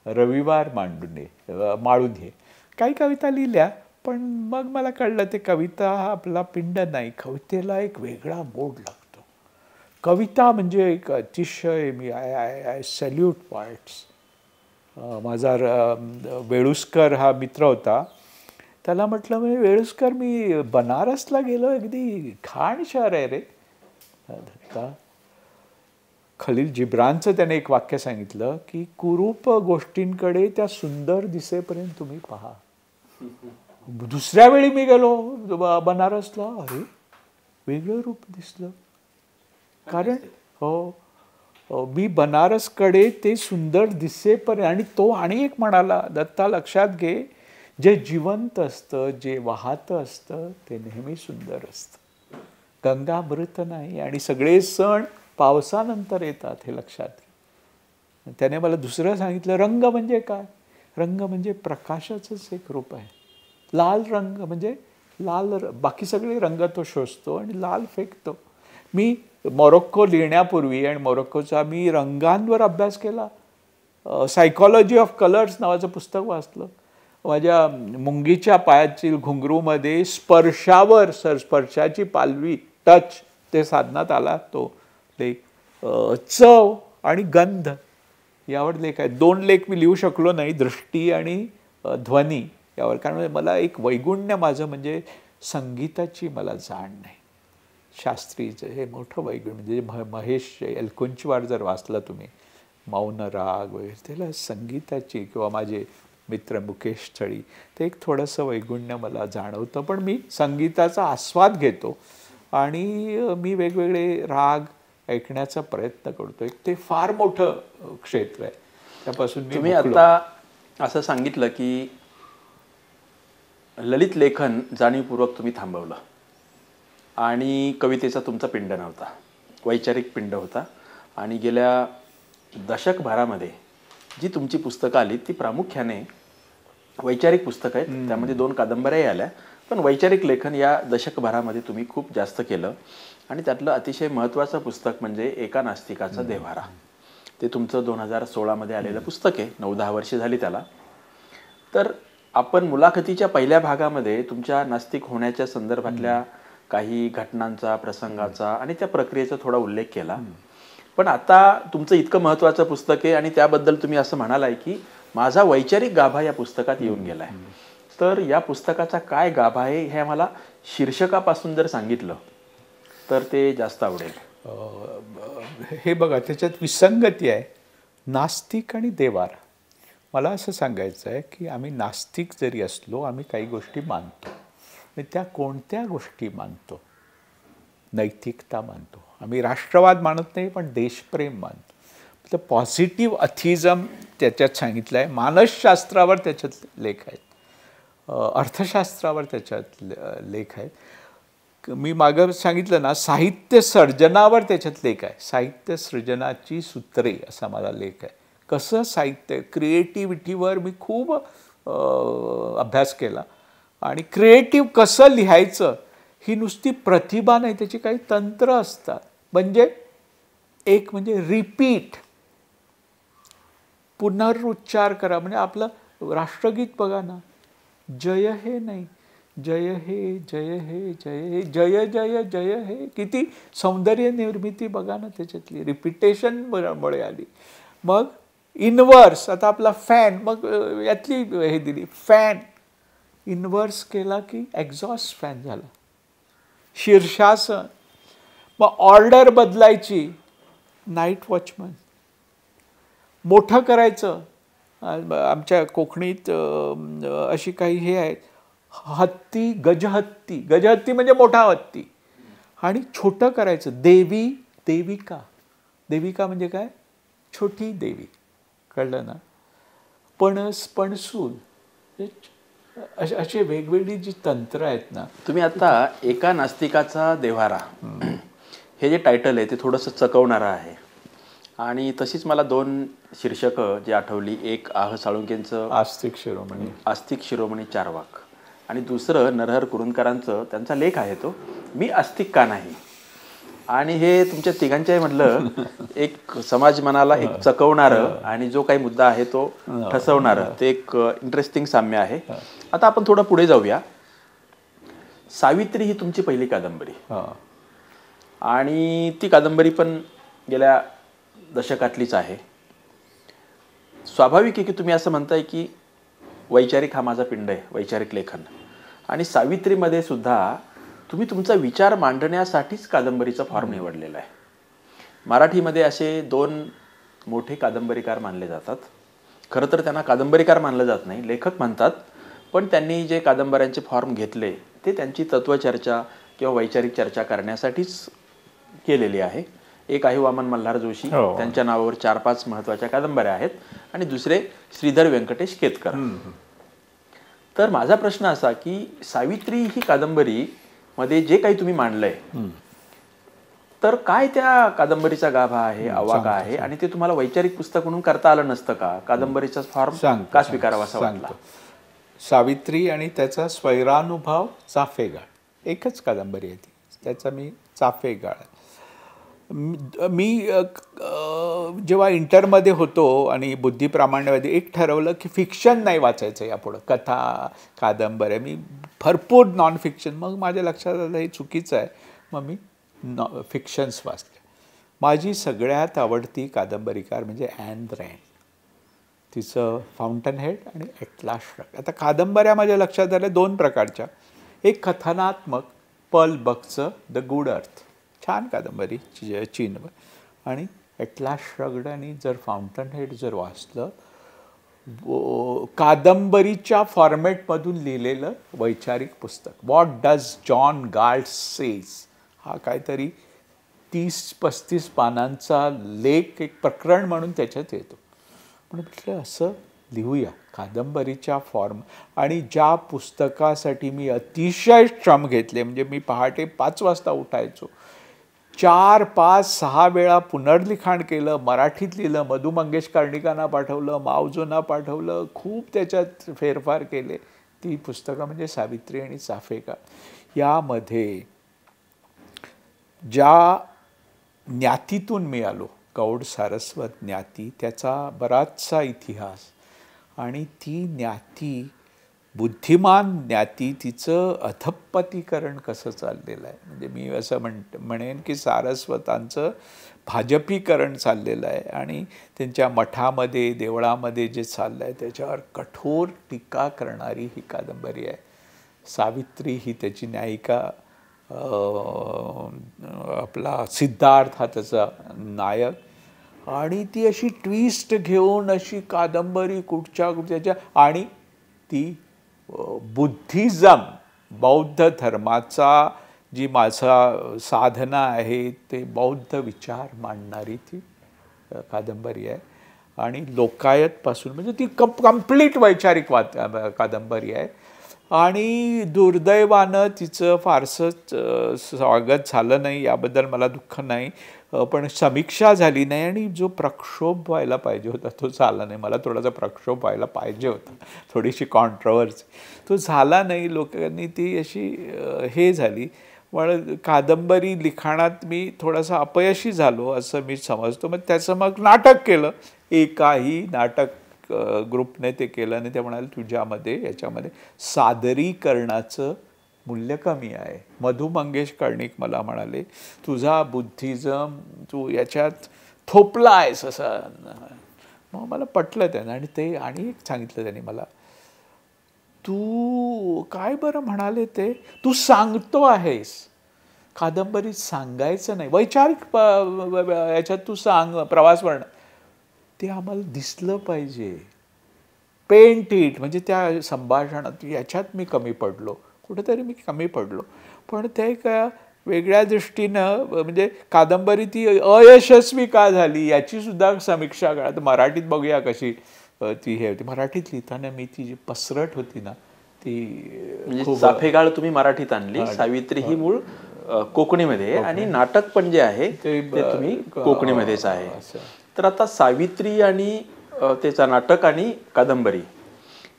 रविवार माळून ये. काही कविता लिहिल्या, पण मग मला कळलं ते कविता हा आपला पिंड नाही, कवितेला एक वेगळा मोड लागतो. कविता म्हणजे एक अतिशय आय सॅल्यूट पोएट्स. माझा वेळुस्कर हा मित्र होता, त्याला म्हटलं म्हणजे वेळुस्कर मी बनारसला गेलो, अगदी घाण शहर आहे रे. खलील जिब्रानचं त्याने एक वाक्य सांगितलं की कुरूप गोष्टींकडे त्या सुंदर दिसेपर्यंत तुम्ही पहा. दुसऱ्या वेळी मी गेलो बनारसला, अरे वेगळं रूप दिसलं. कारण मी बनारसकडे ते सुंदर दिसेपर्यंत, आणि तो आणि एक म्हणाला, दत्ता लक्षात घे, जे जिवंत असतं, जे वाहतं असतं ते नेहमी सुंदर असतं. गंगा मृत नाही, आणि सगळे सण पावसानंतर येतात, हे लक्षात घे. त्याने मला दुसरं सांगितलं, रंग म्हणजे काय? रंग म्हणजे प्रकाशाचंच एक रूप आहे. लाल रंग म्हणजे बाकी सगळे रंग तो शोषतो आणि लाल फेकतो. मी मोरोक्को लिहिण्यापूर्वी आणि मोरोक्कोचा मी रंगांवर अभ्यास केला. सायकॉलॉजी ऑफ कलर्स नावाचं पुस्तक वाचलं. माझ्या मुंगीच्या पायातील घुंगरूमध्ये स्पर्शाची पालवी, टच, ते साधनात आला तो लेख. चव आणि गंध यावर लेख आहे. 2 लेख मी लिहू शकलो नाही, दृष्टी आणि ध्वनी यावर, कारण मला एक वैगुण्य माझं म्हणजे संगीताची मला जाण नाही. शास्त्रीचं हे मोठं वैगुण्य, म्हणजे महेश एलकुंचवार जर वाचलं तुम्ही, मौन राग वगैरे, त्याला संगीताची, किंवा माझे मित्र मुकेश थळी, ते एक थोडंसं वैगुण्य मला जाणवतं. पण मी संगीताचा आस्वाद घेतो आणि मी वेगवेगळे राग ऐकण्याचा प्रयत्न करतो. एक ते फार मोठं क्षेत्र आहे, त्यापासून तुम्ही आता असं सांगितलं की ललित लेखन जाणीवपूर्वक तुम्ही थांबवलं आणि कवितेचा तुमचा पिंड नव्हता, वैचारिक पिंड होता. आणि गेल्या दशकभरामध्ये जी तुमची पुस्तकं आली ती प्रामुख्याने वैचारिक पुस्तकं आहेत. त्यामध्ये 2 कादंबऱ्याही आल्या, पण वैचारिक लेखन या दशकभरामध्ये तुम्ही खूप जास्त केलं. आणि त्यातलं अतिशय महत्त्वाचं पुस्तक म्हणजे एका नास्तिकाचा देव्हारा. ते तुमचं 2016 आलेलं पुस्तक आहे, 9-10 वर्षे झाली त्याला. तर आपण मुलाखतीच्या पहिल्या भागामध्ये तुमच्या नास्तिक होण्याच्या संदर्भातल्या काही घटनांचा, प्रसंगाचा आणि त्या प्रक्रियेचा थोडा उल्लेख केला. पण आता तुमचं इतकं महत्त्वाचं पुस्तक आहे आणि त्याबद्दल तुम्ही असं म्हणालाय की माझा वैचारिक गाभा या पुस्तकात येऊन गेलाय. तर या पुस्तकाचा काय गाभा आहे हे मला शीर्षकापासून जर सांगितलं तर ते जास्त आवडेल. हे बघा, त्याच्यात विसंगती आहे, नास्तिक आणि देवार. मला असं सांगायचं आहे की आम्ही नास्तिक जरी असलो, आम्ही काही गोष्टी मानतो. आणि त्या कोणत्या गोष्टी मानतो? नैतिकता मानतो. आम्ही राष्ट्रवाद मानत नाही, पण देशप्रेम मानतो. तर पॉझिटिव्ह अथिझम त्याच्यात सांगितलं आहे. मानसशास्त्रावर त्याच्यात लेख आहेत, अर्थशास्त्रावर त्याच्यात लेख आहेत. मी मागं सांगितलं ना, साहित्य सर्जनावर त्याच्यात लेख आहे. साहित्य सृजनाची सूत्रे असा मला लेख आहे. कसं साहित्य, क्रिएटिव्हिटीवर मी खूप अभ्यास केला. आणि क्रिएटिव्ह कसं लिहायचं ही नुसती प्रतिभा नाही, त्याची काही तंत्र असतात. म्हणजे एक म्हणजे रिपीट, पुनरुच्चार करा. म्हणजे आपलं राष्ट्रगीत बघा ना, जय हे नाही, जय हे जय हे जय हे जय जय जय हे, किती सौंदर्य निर्मिती बघा ना त्याच्यातली, रिपिटेशन मुळे आली. मग इनवर्स, आता आपला फॅन, मग यातली हे दिली, फॅन इनवर्स केला की एक्झॉस्ट फॅन झाला. शीर्षासन, मग ऑर्डर बदलायची, नाईट वॉचमन. मोठं करायचं, आमच्या कोकणीत अशी काही हे आहेत, हत्ती, गजहत्ती. गजहत्ती म्हणजे मोठा हत्ती. आणि छोटं करायचं, देवी, देविका. देविका म्हणजे काय? छोटी देवी. कळलं ना? पणस, पणसूल, असे वेगवेगळी जी तंत्र आहेत ना. तुम्ही आता एका नास्तिकाचा देव्हारा हे जे टायटल आहे ते थोडंसं चकवणारं आहे. आणि तशीच मला 2 शीर्षकं जी आठवली. एक आह साळुंकेंचं आस्तिक शिरोमणी चार्वाक, आणि दुसरं नरहर कुरुंदकरांचं त्यांचा लेख आहे तो मी आस्तिक का नाही. आणि हे तुमच्या तिघांच्याही म्हटलं एक समाज मनाला एक चकवणारं आणि जो काही मुद्दा आहे तो ठसवणारं, ते एक इंटरेस्टिंग साम्य आहे. आता आपण थोडं पुढे जाऊया. सावित्री ही तुमची पहिली कादंबरी, आणि ती कादंबरी पण गेल्या दशकातलीच आहे. स्वाभाविक आहे की तुम्ही असं म्हणताय की वैचारिक हा माझा पिंड आहे, वैचारिक लेखन. आणि सावित्रीमध्ये सुद्धा तुम्ही तुमचा विचार मांडण्यासाठीच कादंबरीचा फॉर्म निवडलेला आहे. मराठीमध्ये असे 2 मोठे कादंबरीकार मानले जातात. खरं तर त्यांना कादंबरीकार मानलं जात नाही, लेखक म्हणतात. पण त्यांनी जे कादंबऱ्यांचे फॉर्म घेतले ते त्यांची तत्वचर्चा किंवा वैचारिक चर्चा करण्यासाठीच केलेली आहे. एक आहे वामन मल्हार जोशी, त्यांच्या नावावर 4-5 महत्त्वाच्या कादंबऱ्या आहेत. आणि दुसरे श्रीधर व्यंकटेश केतकर. तर माझा प्रश्न असा की सावित्री ही कादंबरी मध्ये जे काही तुम्ही मांडलंय, तर काय त्या कादंबरीचा गाभा आहे, आवाका आहे, आणि ते तुम्हाला वैचारिक पुस्तक म्हणून करता आलं नसतं का? कादंबरीचा फॉर्म का स्वीकारावा असा वाटला? सावित्री आणि त्याचा स्वैरानुभव चाफेगाळ एकच कादंबरी आहे ती. त्याचा मी चाफेगाळ, मी जेव्हा इंटरमध्ये होतो आणि बुद्धिप्रामाण्यवादी, एक ठरवलं की फिक्शन नाही वाचायचं यापुढं, कथा कादंबऱ्या. मी भरपूर नॉन फिक्शन, मग माझ्या लक्षात आलं हे चुकीचं आहे. मग मी फिक्शन्स वाचले. माझी सगळ्यात आवडती कादंबरीकार म्हणजे ॲन रँड. तिचं फाउंटन हेड आणि ॲटलास श्रग. आता कादंबऱ्या माझ्या लक्षात आल्या 2 प्रकारच्या. एक कथनात्मक, पल बकचं द गुड अर्थ, छान कादंबरी चीनवर. आणि ॲटलास श्रग्ड आणि जर फाउंटन हेड जर वाचलं, कादंबरीच्या फॉर्मॅटमधून लिहिलेलं वैचारिक पुस्तक. व्हॉट डज जॉन गाल्ट सेज, हा काहीतरी 30-35 पानांचा लेख, एक प्रकरण म्हणून त्याच्यात येतो. पण म्हटलं असं लिहूया कादंबरीच्या फॉर्म. आणि ज्या पुस्तकासाठी मी अतिशय श्रम घेतले, म्हणजे मी पहाटे 5 वाजता उठायचो, 4, 5, 6 वेळा पुनर्लिखाण केलं, मराठीत लिहिलं, मधु मंगेश कर्णिकांना पाठवलं, मावजोंना पाठवलं, खूप त्याच्यात फेरफार केले. ती पुस्तकं म्हणजे सावित्री आणि चाफेगाळ. यामध्ये ज्या ज्ञातीतून मी आलो, गौड सारस्वत ज्ञाती, त्याचा बराचसा इतिहास, आणि ती ज्ञाती बुद्धिमान ज्ञाती तिचं अधप्पतीकरण कसं चाललेलं आहे. म्हणजे मी असं म्हणेन की सारस्वतांचं भाजपीकरण चाललेलं आहे आणि त्यांच्या मठामध्ये देवळामध्ये जे चाललं आहे त्याच्यावर कठोर टीका करणारी ही कादंबरी आहे. सावित्री ही त्याची न्यायिका, आपला सिद्धार्थ हा त्याचा नायक, आणि ती अशी ट्विस्ट घेऊन अशी कादंबरी कुठच्याच्या, आणि ती बुद्धिझम बौद्ध धर्माचा जी माझा साधना आहे ते बौद्ध विचार मांडणारी ती कादंबरी आहे. आणि लोकायतपासून म्हणजे ती कंप्लीट वैचारिक कादंबरी आहे. आणि दुर्दैवानं तिचं फारसं स्वागत झालं नाही, याबद्दल मला दुःख नाही, पण समीक्षा झाली नाही आणि जो प्रक्षोभ व्हायला पाहिजे होता तो झाला नाही. मला थोडासा प्रक्षोभ व्हायला पाहिजे होता, थोडीशी कॉन्ट्रोवर्सी, तो झाला नाही. लोकांनी ती अशी हे झाली. पण कादंबरी लिखाणात मी थोडासा अपयशी झालो असं मी समजतो. मग त्याचं मग नाटक केलं. एकाही नाटक ग्रुपने ते केलं आणि ते म्हणाले तुझ्यामध्ये याच्यामध्ये सादरीकरणाचं मूल्य कमी आहे. मधु मंगेश कर्णिक मला म्हणाले तुझा बुद्धिझम तू याच्यात थोपला आहेस असं. मग मला पटलं त्यानं. आणि ते आणि एक सांगितलं त्यांनी मला, तू काय बरं म्हणाले ते, तू सांगतो आहेस, कादंबरीत सांगायचं नाही, वैचारिक याच्यात तू सांग प्रवास वर्णन, ते आम्हाला दिसलं पाहिजे, पेंट इट. म्हणजे त्या संभाषणात याच्यात मी कमी पडलो, कुठेतरी मी कमी पडलो. पण ते काय वेगळ्या दृष्टीनं म्हणजे कादंबरी ती अयशस्वी का झाली याची सुद्धा समीक्षा करा. तर मराठीत बघूया कशी ती हे होती. मराठीत लिहिताना मी ती जी पसरट होती ना ती, म्हणजे चाफेगाळ तुम्ही मराठीत आणली, सावित्री ही मूळ कोकणीमध्ये, आणि नाटक पण जे आहे ते तुम्ही कोकणीमध्येच आहे. तर आता सावित्री आणि त्याचा नाटक आणि कादंबरी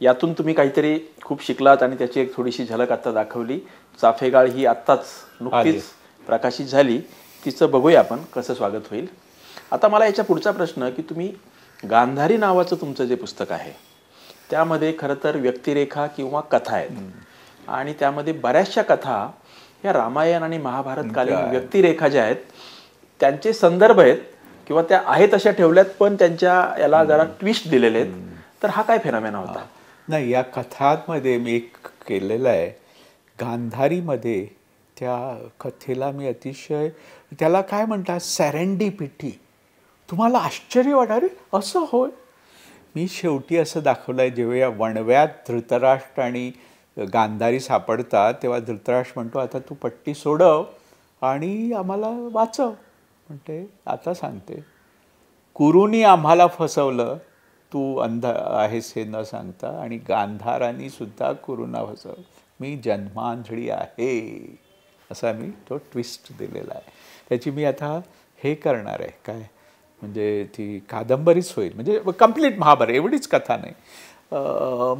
यातून तुम्ही काहीतरी खूप शिकलात आणि त्याची एक थोडीशी झलक आता दाखवली. चाफेगाळ ही आत्ताच नुकतीच प्रकाशित झाली, तिचं बघूया आपण कसं स्वागत होईल. आता मला याच्या पुढचा प्रश्न की तुम्ही गांधारी नावाचं तुमचं जे पुस्तक आहे त्यामध्ये खरं तर व्यक्तिरेखा किंवा कथा आहेत आणि त्यामध्ये बऱ्याचशा कथा ह्या रामायण आणि महाभारतकालीन व्यक्तिरेखा ज्या आहेत त्यांचे संदर्भ आहेत किंवा त्या आहेत अशा ठेवल्यात, पण त्यांच्या याला जरा ट्विस्ट दिलेले आहेत. तर हा काय फेनॉमेना होता? नाही, या कथांमध्ये मी एक केलेलं आहे. गांधारीमध्ये त्या कथेला मी अतिशय, त्याला काय म्हणतात, सेरेंडिपिटी. तुम्हाला आश्चर्य वाटणार असं होय. मी शेवटी असं दाखवलं आहे, जेव्हा या वणव्यात धृतराष्ट्र आणि गांधारी सापडतात तेव्हा धृतराष्ट्र म्हणतो आता तू पट्टी सोडव आणि आम्हाला वाचव. म्हणते आता सांगते, कुरूनी आम्हाला फसवलं, तू अंध आहेस हे न सांगता, आणि गांधारांनी सुद्धा कुरूंना फसवलं, मी जन्मांधळी आहे, असा मी तो ट्विस्ट दिलेला आहे. त्याची मी आता हे करणार आहे, काय म्हणजे ती कादंबरीच होईल, म्हणजे कंप्लीट महाभारत, एवढीच कथा नाही.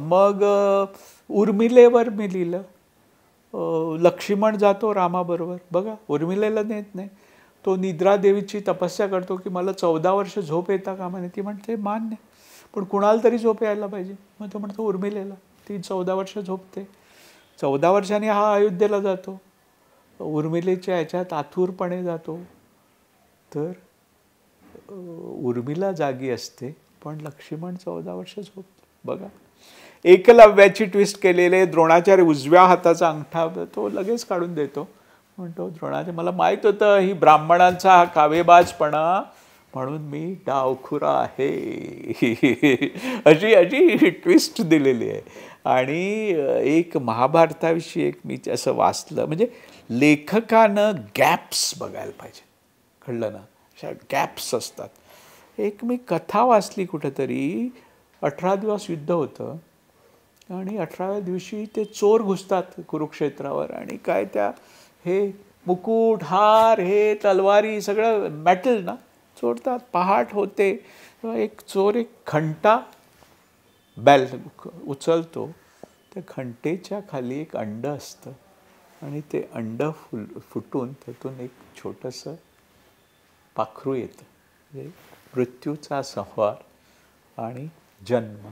मग उर्मिलेवर मी लिहिलं. लक्ष्मण जातो रामाबरोबर, बघा उर्मिलेला नेत नाही, तो निद्रादेवीची तपस्या करतो की मला 14 वर्ष झोप येता कामा नये. ती म्हणते मान्य, पण कुणाला तरी झोप यायला पाहिजे. मग तो म्हणतो उर्मिलेला, ती 14 वर्ष झोपते. 14 वर्षांनी हा अयोध्येला जातो, उर्मिलेच्या याच्यात आतुरपणे जातो. तर उर्मिला जागी असते पण लक्ष्मण 14 वर्ष झोपतो. बघा, एकलव्याची ट्विस्ट केलेले, द्रोणाचार्य उजव्या हाताचा अंगठा तो लगेच काढून देतो. म्हणतो द्रोणाचार्य मला माहीत होतं ही ब्राह्मणांचा हा कावेबाजपणा, म्हणून मी डावखुरा आहे. अशी अशी ट्विस्ट दिलेली आहे. आणि एक महाभारताविषयी एक मी असं वाचलं, म्हणजे लेखकानं गॅप्स बघायला पाहिजे, कळलं ना, अशा गॅप्स असतात. एक मी कथा वाचली कुठेतरी, 18 दिवस युद्ध होतं आणि 18व्या दिवशी ते चोर घुसतात कुरुक्षेत्रावर, आणि काय त्या हे मुकुट हार हे तलवारी सगळं मेटल ना चोरतात. पहाट होते, एक चोर एक घंटा बेल उचलतो, त्या घंटेच्या खाली एक अंड असतं आणि ते अंड फुटून त्यातून एक छोटंसं पाखरू येतं. म्हणजे मृत्यूचा संहार आणि जन्म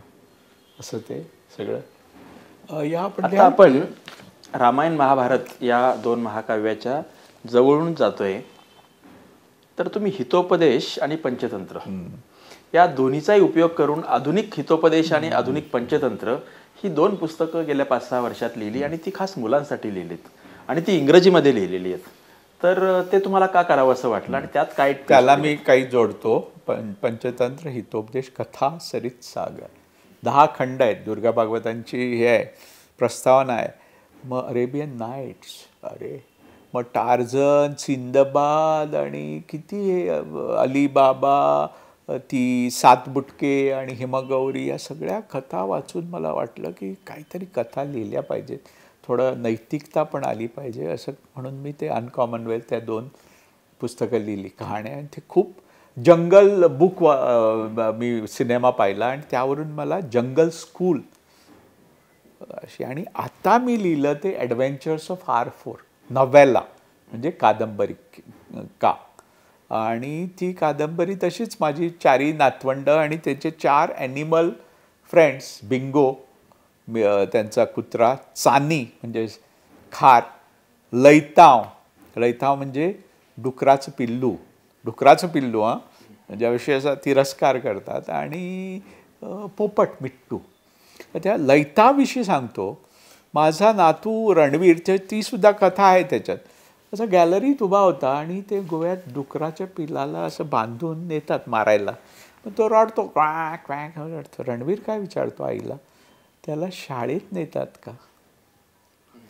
असं ते सगळं आता आपण रामायण महाभारत या दोन महाकाव्याच्या जवळून जातोय, तर तुम्ही हितोपदेश आणि पंचतंत्र या दोन्हीचाही उपयोग करून आधुनिक हितोपदेश आणि आधुनिक पंचतंत्र ही दोन पुस्तकं गेल्या 5-6 वर्षात लिहिली आणि ती खास मुलांसाठी लिहिलीत आणि ती इंग्रजीमध्ये लिहिलेली आहेत. तर ते तुम्हाला का करावं असं वाटलं आणि त्यात काय? त्याला मी काही जोडतो. पंचतंत्र हितोपदेश कथा सरित सागर 10 खंड आहेत. दुर्गा भागवतांची हे आहे, प्रस्तावना आहे. मग अरेबियन नाईट्स, अरे मग टार्झन, सिंदबाद आणि किती हे अलीबाबा, ती 7 बुटके आणि हिमगौरी, या सगळ्या कथा वाचून मला वाटलं की काहीतरी कथा लिहिल्या पाहिजेत, थोडं नैतिकता पण आली पाहिजे असं म्हणून मी ते अनकॉमनवेल्थ त्या 2 पुस्तकं लिहिली, कहाण्या. आणि ते खूप जंगल बुक मी सिनेमा पाहिला आणि त्यावरून मला जंगल स्कूल अशी. आणि आता मी लिहिलं ते ॲडव्हेंचर्स ऑफ R4 नॉव्हेला, म्हणजे कादंबरी का. आणि ती कादंबरी तशीच माझी 4 नातवंड आणि त्याचे 4 ॲनिमल फ्रेंड्स, बिंगो त्यांचा कुत्रा, चानी म्हणजे खार, लैताव, लैताव म्हणजे डुकराचं पिल्लू ज्याविषयी असा तिरस्कार करतात, आणि पोपट मिट्टू. त्या लैताविषयी सांगतो. माझा नातू रणवीर, ती सुद्धा कथा आहे त्याच्यात. असं गॅलरीत उभा होता आणि ते गोव्यात डुकराच्या पिल्लाला असं बांधून नेतात मारायला. मग तो रडतो, क्वॅक क्वॅक रडतो. रणवीर काय विचारतो आईला, त्याला शाळेत नेतात का?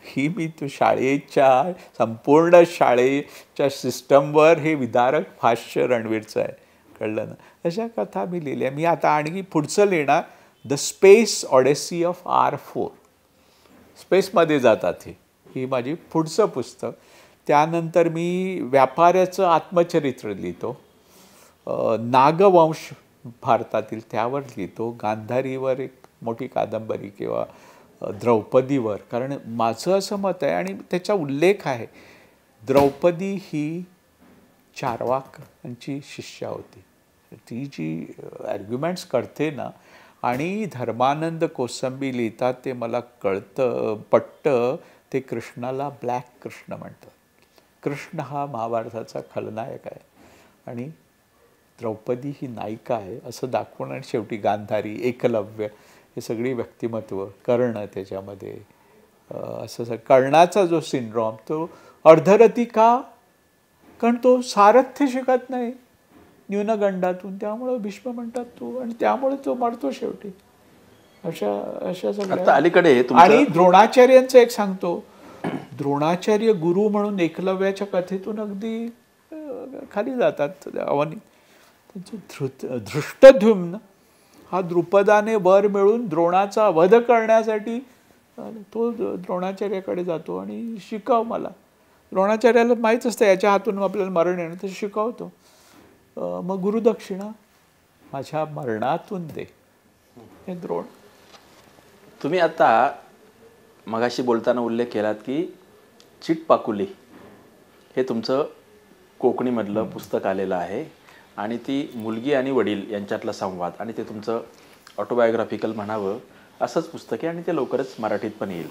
ही मी तो शाळेच्या संपूर्ण शाळेच्या सिस्टमवर हे विदारक भाष्य रणवीरचं आहे, कळलं ना. अशा कथा मी लिहिल्या. मी आता आणखी पुढचं लिहिणार, द स्पेस ऑडेसी ऑफ R4. स्पेसमध्ये जातात ही माझी पुढचं पुस्तक. त्यानंतर मी व्यापाऱ्याचं आत्मचरित्र लिहितो, नागवंश भारतातील त्यावर लिहितो, गांधारीवर एक मोठी कादंबरी किंवा द्रौपदीवर. कारण माझं असं मत आहे आणि त्याचा उल्लेख आहे, द्रौपदी ही चार्वाकांची शिष्या होती. ती जी ॲर्ग्युमेंट्स करते ना, आणि धर्मानंद कोसंबी लिहितात ते मला पटतं. ते कृष्णाला ब्लॅक कृष्ण म्हणतात. कृष्ण हा महाभारताचा खलनायक आहे आणि द्रौपदी ही नायिका आहे असं दाखवून. आणि शेवटी गांधारी, एकलव्य, हे सगळी व्यक्तिमत्व, कर्ण त्याच्यामध्ये असं. कर्णाचा जो सिंड्रॉम, तो अर्धरथी का? कारण तो सारथ्य शिकत नाही न्यूनगंडातून, त्यामुळं भीष्म म्हणतात तो, आणि त्यामुळे तो मरतो शेवटी. अशा सगळ्या. अलीकडे आणि द्रोणाचार्यांचं एक सांगतो, द्रोणाचार्य गुरु म्हणून एकलव्याच्या कथेतून अगदी खाली जातात अवनी. त्यांचं धृष्टद्युम्न हा द्रुपदाने वर मिळून द्रोणाचा वध करण्यासाठी तो द्रोणाचार्याकडे जातो आणि शिकव मला. द्रोणाचार्याला माहीत असतं याच्या हातून आपल्याला मरण येणं, तर शिकवतो. मग गुरुदक्षिणा माझ्या मरणातून दे, हे द्रोण. तुम्ही आता मगाशी बोलताना उल्लेख केलात की चिटपाकुली हे तुमचं कोकणीमधलं पुस्तक आलेलं आहे आणि ती मुलगी आणि वडील यांच्यातला संवाद, आणि ते तुमचं ऑटोबायोग्राफिकल म्हणावं असंच पुस्तक आहे आणि ते लवकरच मराठीत पण येईल.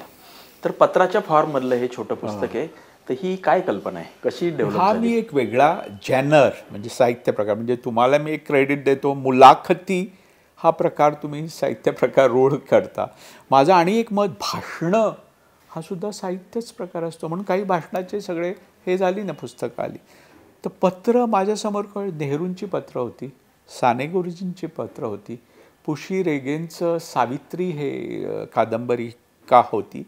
तर पत्राच्या फॉर्ममधलं हे छोटं पुस्तक आहे, तर ही काय कल्पना आहे, कशी डेव्हलप हा झाली? मी एक वेगळा जॅनर म्हणजे साहित्य प्रकार, म्हणजे तुम्हाला मी एक क्रेडिट देतो, मुलाखती हा प्रकार तुम्ही साहित्य प्रकार रूढ करता. माझं आणि एक मत, भाषणं हा सुद्धा साहित्यच प्रकार असतो, म्हणून काही भाषणाचे सगळे हे झाली ना पुस्तकं आली. तर पत्र माझ्यासमोर नेहरूंची पत्र होती, साने गुरुजींची पत्र होती, पुशी रेगेंचं सावित्री हे कादंबरी का होती,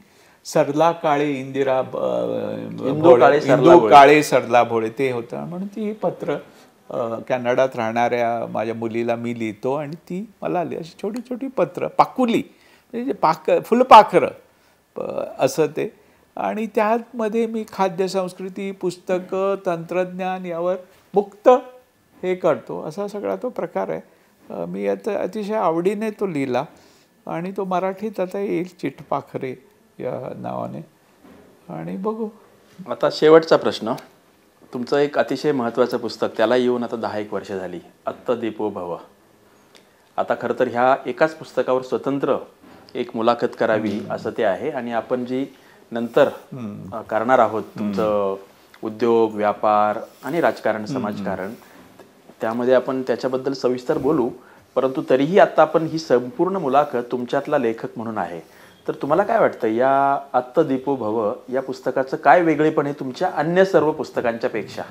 सरला काळे इंदू काळे सरला भोळे ते होतं. म्हणून ती पत्र कॅनडात राहणाऱ्या माझ्या मुलीला मी लिहितो आणि ती मला आली. अशी छोटी छोटी पत्र, पाकुली म्हणजे फुलपाखरं असं ते. आणि त्यामध्ये मी खाद्यसंस्कृती, पुस्तकं, तंत्रज्ञान यावर मुक्त हे करतो, असा सगळा तो प्रकार आहे. मी आता अतिशय आवडीने तो लिहिला आणि तो मराठीत आता येईल चिटपाखरे या नावाने. आणि बघू. आता शेवटचा प्रश्न, तुमचं एक अतिशय महत्त्वाचं पुस्तक त्याला येऊन आता 10-1 वर्ष झाली, अत्त दीपो भव. आता खरं तर ह्या एकाच पुस्तकावर स्वतंत्र एक मुलाखत करावी असं ते आहे. आणि आपण जी नंतर करणार आहोत तुमचं उद्योग, व्यापार आणि राजकारण, समाजकारण, त्यामध्ये आपण त्याच्याबद्दल सविस्तर बोलू. परंतु तरीही आता आपण ही संपूर्ण मुलाखत तुमच्यातला लेखक म्हणून आहे. तर तुम्हाला काय वाटतं या आत्ता दीपो भव या पुस्तकाचं काय वेगळेपण आहे तुमच्या अन्य सर्व पुस्तकांच्या पेक्षा?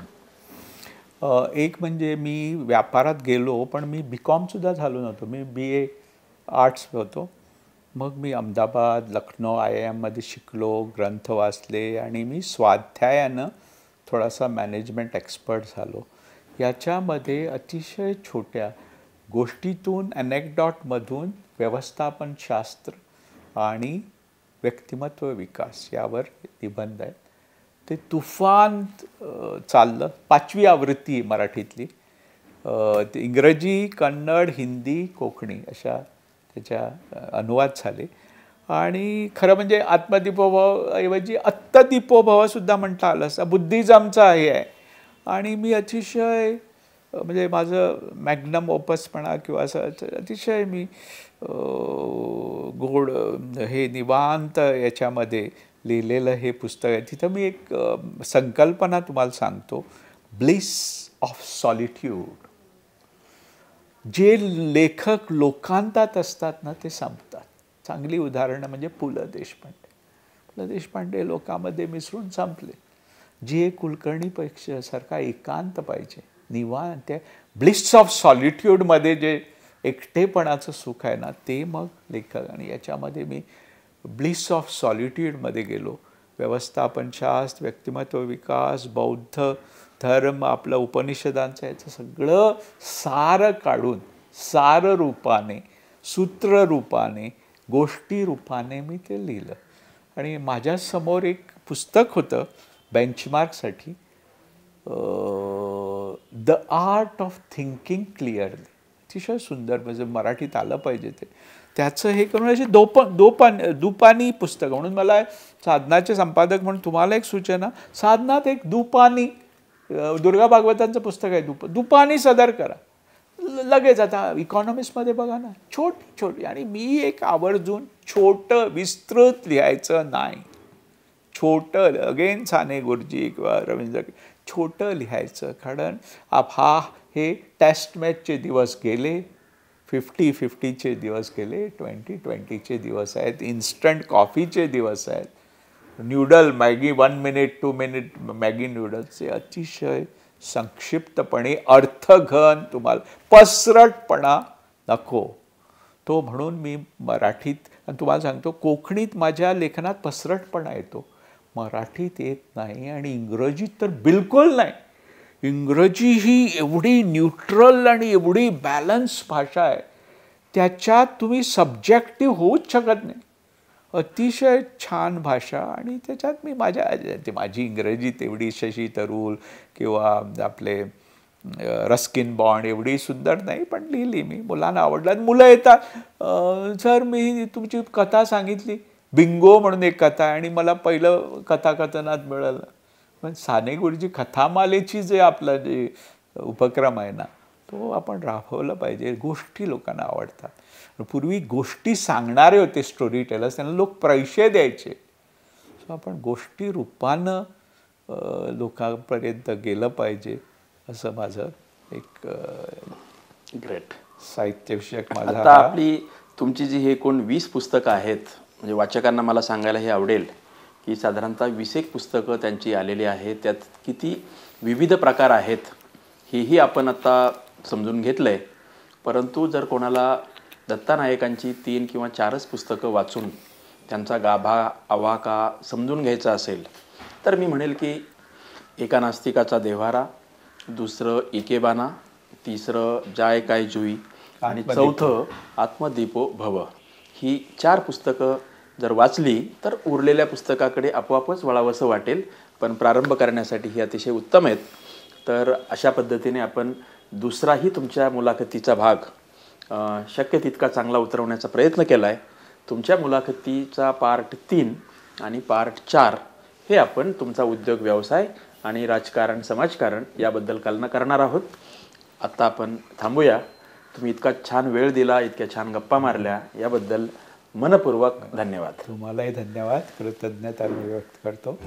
एक म्हणजे मी व्यापारात गेलो, पण मी BComसुद्धा झालो नव्हतो. मी BA आर्ट्स होतो. मग मी अहमदाबाद, लखनौ IIMमध्ये शिकलो, ग्रंथ वाचले आणि मी स्वाध्यायानं थोडासा मॅनेजमेंट एक्सपर्ट झालो. याच्यामध्ये अतिशय छोट्या गोष्टीतून, ॲनेक्डॉटमधून व्यवस्थापनशास्त्र आणि व्यक्तिमत्व विकास यावर निबंध आहेत. ते तुफान चाललं. 5वी आवृत्ती मराठीतली. ते इंग्रजी, कन्नड, हिंदी, कोकणी अशा त्याच्या अनुवाद झाले. आणि खरं म्हणजे आत्मदीपोभव ऐवजी अत्तदीपोभवसुद्धा म्हणता आलं असं. बुद्धिझमचा हे आहे. आणि मी अतिशय म्हणजे माझं मॅग्नम ओपसपणा किंवा असं अतिशय मी गोड हे निवांत याच्यामध्ये लिहिलेलं हे पुस्तक आहे. तिथं मी एक संकल्पना तुम्हाला सांगतो, ब्लिस ऑफ सॉलिट्यूड. जे लेखक लोकांतात असतात ना ते संपतात. चांगली उदाहरणं म्हणजे पु ल देशपांडे. पु ल देशपांडे लोकांमध्ये मिसळून संपले. J. कुलकर्णीपेक्षा सारखा एकांत पाहिजे, निवांत. त्या ब्लिस ऑफ सॉलिट्यूडमध्ये जे एकटेपणाचं सुख आहे ना ते मग लेखक. आणि याच्यामध्ये मी ब्लिस ऑफ सॉलिट्यूडमध्ये गेलो. व्यवस्थापनशास्त्र, व्यक्तिमत्व विकास, बौद्ध धर्म, आपलं उपनिषदांचं याचं सगळं सार काढून सार रूपाने, सूत्र रूपाने, गोष्टी रूपाने मी ते लिहिलं. आणि माझ्यासमोर एक पुस्तक होतं बेंचमार्कसाठी, the art of thinking clearly. अतिशय सुंदर, म्हणजे मराठीत आलं पाहिजे ते. त्याचं हे करून अशी दुपानी पुस्तकं. म्हणून मला साधनाचे संपादक म्हणून तुम्हाला एक सूचना, साधनात एक दुपानी दुर्गा भागवतांचं पुस्तक आहे, दुपानी सदर करा लगेच. आता इकॉनॉमिक्समध्ये बघा ना, छोटी. आणि मी एक आवर्जून छोटं विस्तृत लिहायचं नाही. छोटं, अगेन साने गुरुजी किंवा रवींद्र, छोटं लिहायचं. कारण हे टेस्ट मॅचचे दिवस गेले, 50-50चे दिवस गेले, 20-20चे दिवस आहेत, इन्स्टंट कॉफीचे दिवस आहेत, noodle Maggi 1 minute 2 minute Maggi नूडल्सचे अतिशय संक्षिप्तपणे, अर्थघन, तुम्हाला पसरटपणा नको तो. म्हणून मी मराठीत, आणि तुम्हाला सांगतो कोकणीत माझ्या लेखनात पसरटपणा येतो, मराठीत येत नाही. आणि इंग्रजीत तर बिलकुल नाही. इंग्रजी ही एवढी न्यूट्रल आणि एवढी बॅलन्स भाषा आहे, त्याच्यात तुम्ही सब्जेक्टिव्ह होऊच शकत नाही. अतिशय छान भाषा. आणि त्याच्यात मी माझी इंग्रजी तेवढी शशी तरूल किंवा आपले रस्किन बॉन्ड एवढी सुंदर नाही, पण लिहिली मी. मुलांना आवडलं. मुलं येतात, सर मी तुमची कथा सांगितली, बिंगो म्हणून एक कथा आहे, आणि मला पहिलं कथाकथनात मिळालं. पण साने गुरुजी कथामालेची जे आपला जे उपक्रम आहे ना तो आपण राबवलं पाहिजे. गोष्टी लोकांना आवडतात. पूर्वी गोष्टी सांगणारे होते स्टोरी टेलर्स, त्यांना लोक पैसे द्यायचे. सो आपण गोष्टी रूपानं लोकांपर्यंत गेलं पाहिजे असं माझं एक ग्रेट साहित्यविषयक माझा. आता आपली तुमची जी हे एकूण 20 पुस्तकं आहेत, म्हणजे वाचकांना मला सांगायला हे आवडेल की साधारणतः 20 पुस्तकं त्यांची आलेली आहेत. त्यात किती विविध प्रकार आहेत हेही आपण आता समजून घेतलं आहे. परंतु जर कोणाला दत्ता नायकांची 3 किंवा 4च पुस्तकं वाचून त्यांचा गाभा आवाका समजून घ्यायचा असेल तर मी म्हणेल की एका नास्तिकाचा देव्हारा, दुसरं इकेबाना, तिसरं जाय काय जुई आणि चौथं आत्मदीपो भव. ही 4 पुस्तकं जर वाचली तर उरलेल्या पुस्तकाकडे आपोआपच वळावंसं वाटेल. पण प्रारंभ करण्यासाठी ही अतिशय उत्तम आहेत. तर अशा पद्धतीने आपण दुसराही तुमच्या मुलाखतीचा भाग शक्य तितका चांगला उतरवण्याचा प्रयत्न केला आहे. तुमच्या मुलाखतीचा पार्ट 3 आणि पार्ट 4 हे आपण तुमचा उद्योग, व्यवसाय आणि राजकारण, समाजकारण याबद्दल करणार आहोत. आत्ता आपण थांबूया. तुम्ही इतका छान वेळ दिला, इतक्या छान गप्पा मारल्या, याबद्दल मनपूर्वक धन्यवाद. तुम्हालाही धन्यवाद, कृतज्ञता मी व्यक्त करतो.